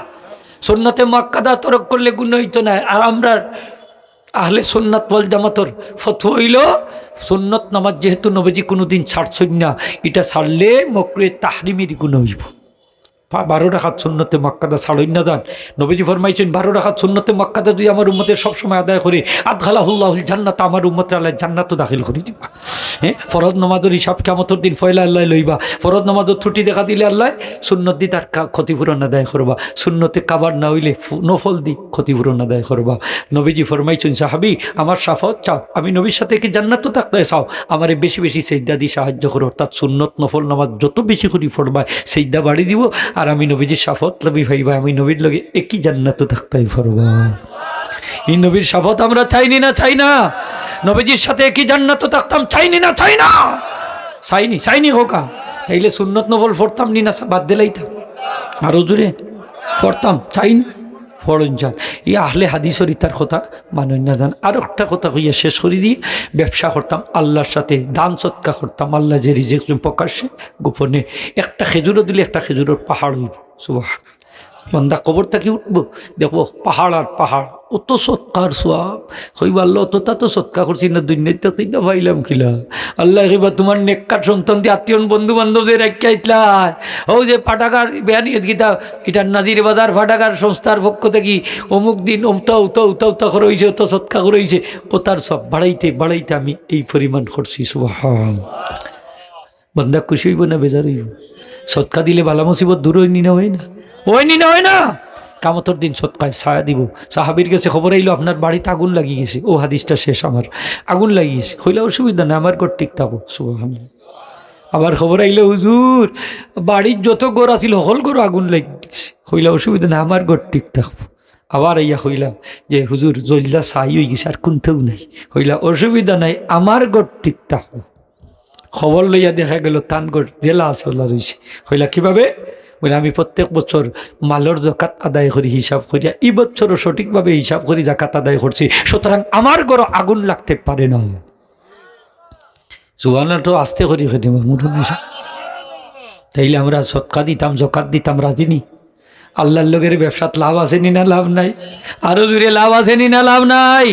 সুন্নতে মুআক্কাদা তরক করলে গুনাহ হইতো না। আর আমরা আহলে সুন্নাত ওয়াল জামাতর ফতোয়া হইল, সুন্নত নামাজ যেহেতু নবীজি কোনোদিন ছাড়ছেন না, এটা ছাড়লে মকরুহে তাহরিমের গুনাহ হইব। 12 রাকাত সুন্নতে মুআক্কাদা ছাড়ই না যান। নবীজি ফরমাইছেন 12 রাকাত সুন্নতে মুআক্কাদা যদি আমার উম্মতের সবসময় আদায় করে, আদখালাহুল্লাহুল জান্নাত, আমার উম্মতের আল্লাহ জান্নাতও দাখিল করে দিবা। হ্যাঁ, ফরজ নামাজের হিসাব কিয়ামতের দিন ফয়লা আল্লাহ লইবা। ফরজ নামাজের ত্রুটি দেখা দিলে আল্লাহ সুন্নত দি তার ক্ষতিপূরণ আদায় করবা। সুন্নতে কাবার না হইলে নফল দি ক্ষতিপূরণ আদায় করবা। নবীজি ফরমাইছেন, সাহাবী আমার শাফাত চাও, আমি নবীর সাথে কি জান্নাতও থাকতে চাও, আমারে বেশি বেশি সিজদা দিয়ে সাহায্য করো। অর্থাৎ সুন্নত নফল নামাজ যত বেশি করে পড়বা, সিজদা বাড়ি দিব, আর আমি নবীজির শাফত লবি ভাইবা, আমি নবীর লগে একই জান্নাতও থাকতেই পারবা। এই নবীর শাফত আমরা চাইনি না? চাই না? নবীজির সাথে একই জান্নাতও থাকতাম, চাইনি না? চাই না? চাইনি, চাইনি হোকা। তাইলে সুন্নত নফল পড়তাম নি না, বাদ দিলাইতাম, আরো জোরে পড়তাম, চাইনি ফরন যান। এই আহলে হাদিসের ইতার কথা মানুষ না জান। আর একটা কথা কইয়া শেষ করে দিয়ে, ব্যবসা করতাম আল্লাহর সাথে, দান সৎকা করতাম, আল্লাহ যে রিজিক প্রকাশ্যে গোপনে। একটা খেজুরও দিলে একটা খেজুরের পাহাড় হইব। সুবহান, বন্দা কবর থেকে উঠবো, দেখবো পাহাড় আর পাহাড়, অত সৎকার সোয়াব হইব। আল্লাহ অতটা তো সৎকা করছি না, দুনিয়াতে তিনটা পাইলাম খিলা। আল্লাহ এবার তোমার নেককার সন্তান দিয়ে আত্মীয় বন্ধু বান্ধবদের রেখে আইতলা, ও যে ফাটাকার বেয়ানি গীতা, এটা নাজির বাজার ফাটাকার সংস্থার পক্ষ থেকে অমুক দিন উতা উতা উতা উতা করে হয়েছে, অত সৎকা করে হয়েছে, ও তার সব বাড়াইতে বাড়াইতে আমি এই পরিমাণ করছি। সুবহান, বন্দা খুশি হইব না বেজার হইব? সৎকা দিলে বালা মুসিবত দূর হইনি না, হয় না? ওইনি না, হয় না? কামতর দিন সৎকায় ছায়া দিব। সাহাবীর কাছে খবর আইলো আপনার বাড়িতে আগুন লাগিয়ে গেছে। ও হাদিসটা শেষ, আমার আগুন লাগিয়ে গেছে। হইলে অসুবিধা না, আমার ঘর ঠিক থাকবো। সুবহানাল্লাহ। আবার খবর আইলো হুজুর বাড়ির যত ঘর আছিল হল ঘর আগুন লাগিয়ে গেছে। হইলে অসুবিধা না, আমার ঘর ঠিক থাকবো। আবার আইয়া হইলাম যে হুজুর জল্লা ছাই হয়ে গেছে, আর কোনতেও নাই। হইলা অসুবিধা নাই, আমার ঘর ঠিক থাকবো। খবর লইয়া দেখা গেল তানগড় জেলা আসলা রয়েছে। হইলা কিভাবে? বলে আমি প্রত্যেক বছর মালর জাকাত আদায় করি, হিসাব করিয়া এই বছরও সঠিকভাবে হিসাব করি জাকাত আদায় করছি, সুতরাং আমার ঘর আগুন লাগতে পারে না। জোয়ানা তো আস্তে করি খেতে তাইলে আমরা সৎকা দিতাম, জাকাত দিতাম, রাজিনি? আল্লাহর লোকের ব্যবসাত লাভ আসেনি না লাভ নাই? আরো জুড়ে লাভ আসেনি না লাভ নাই?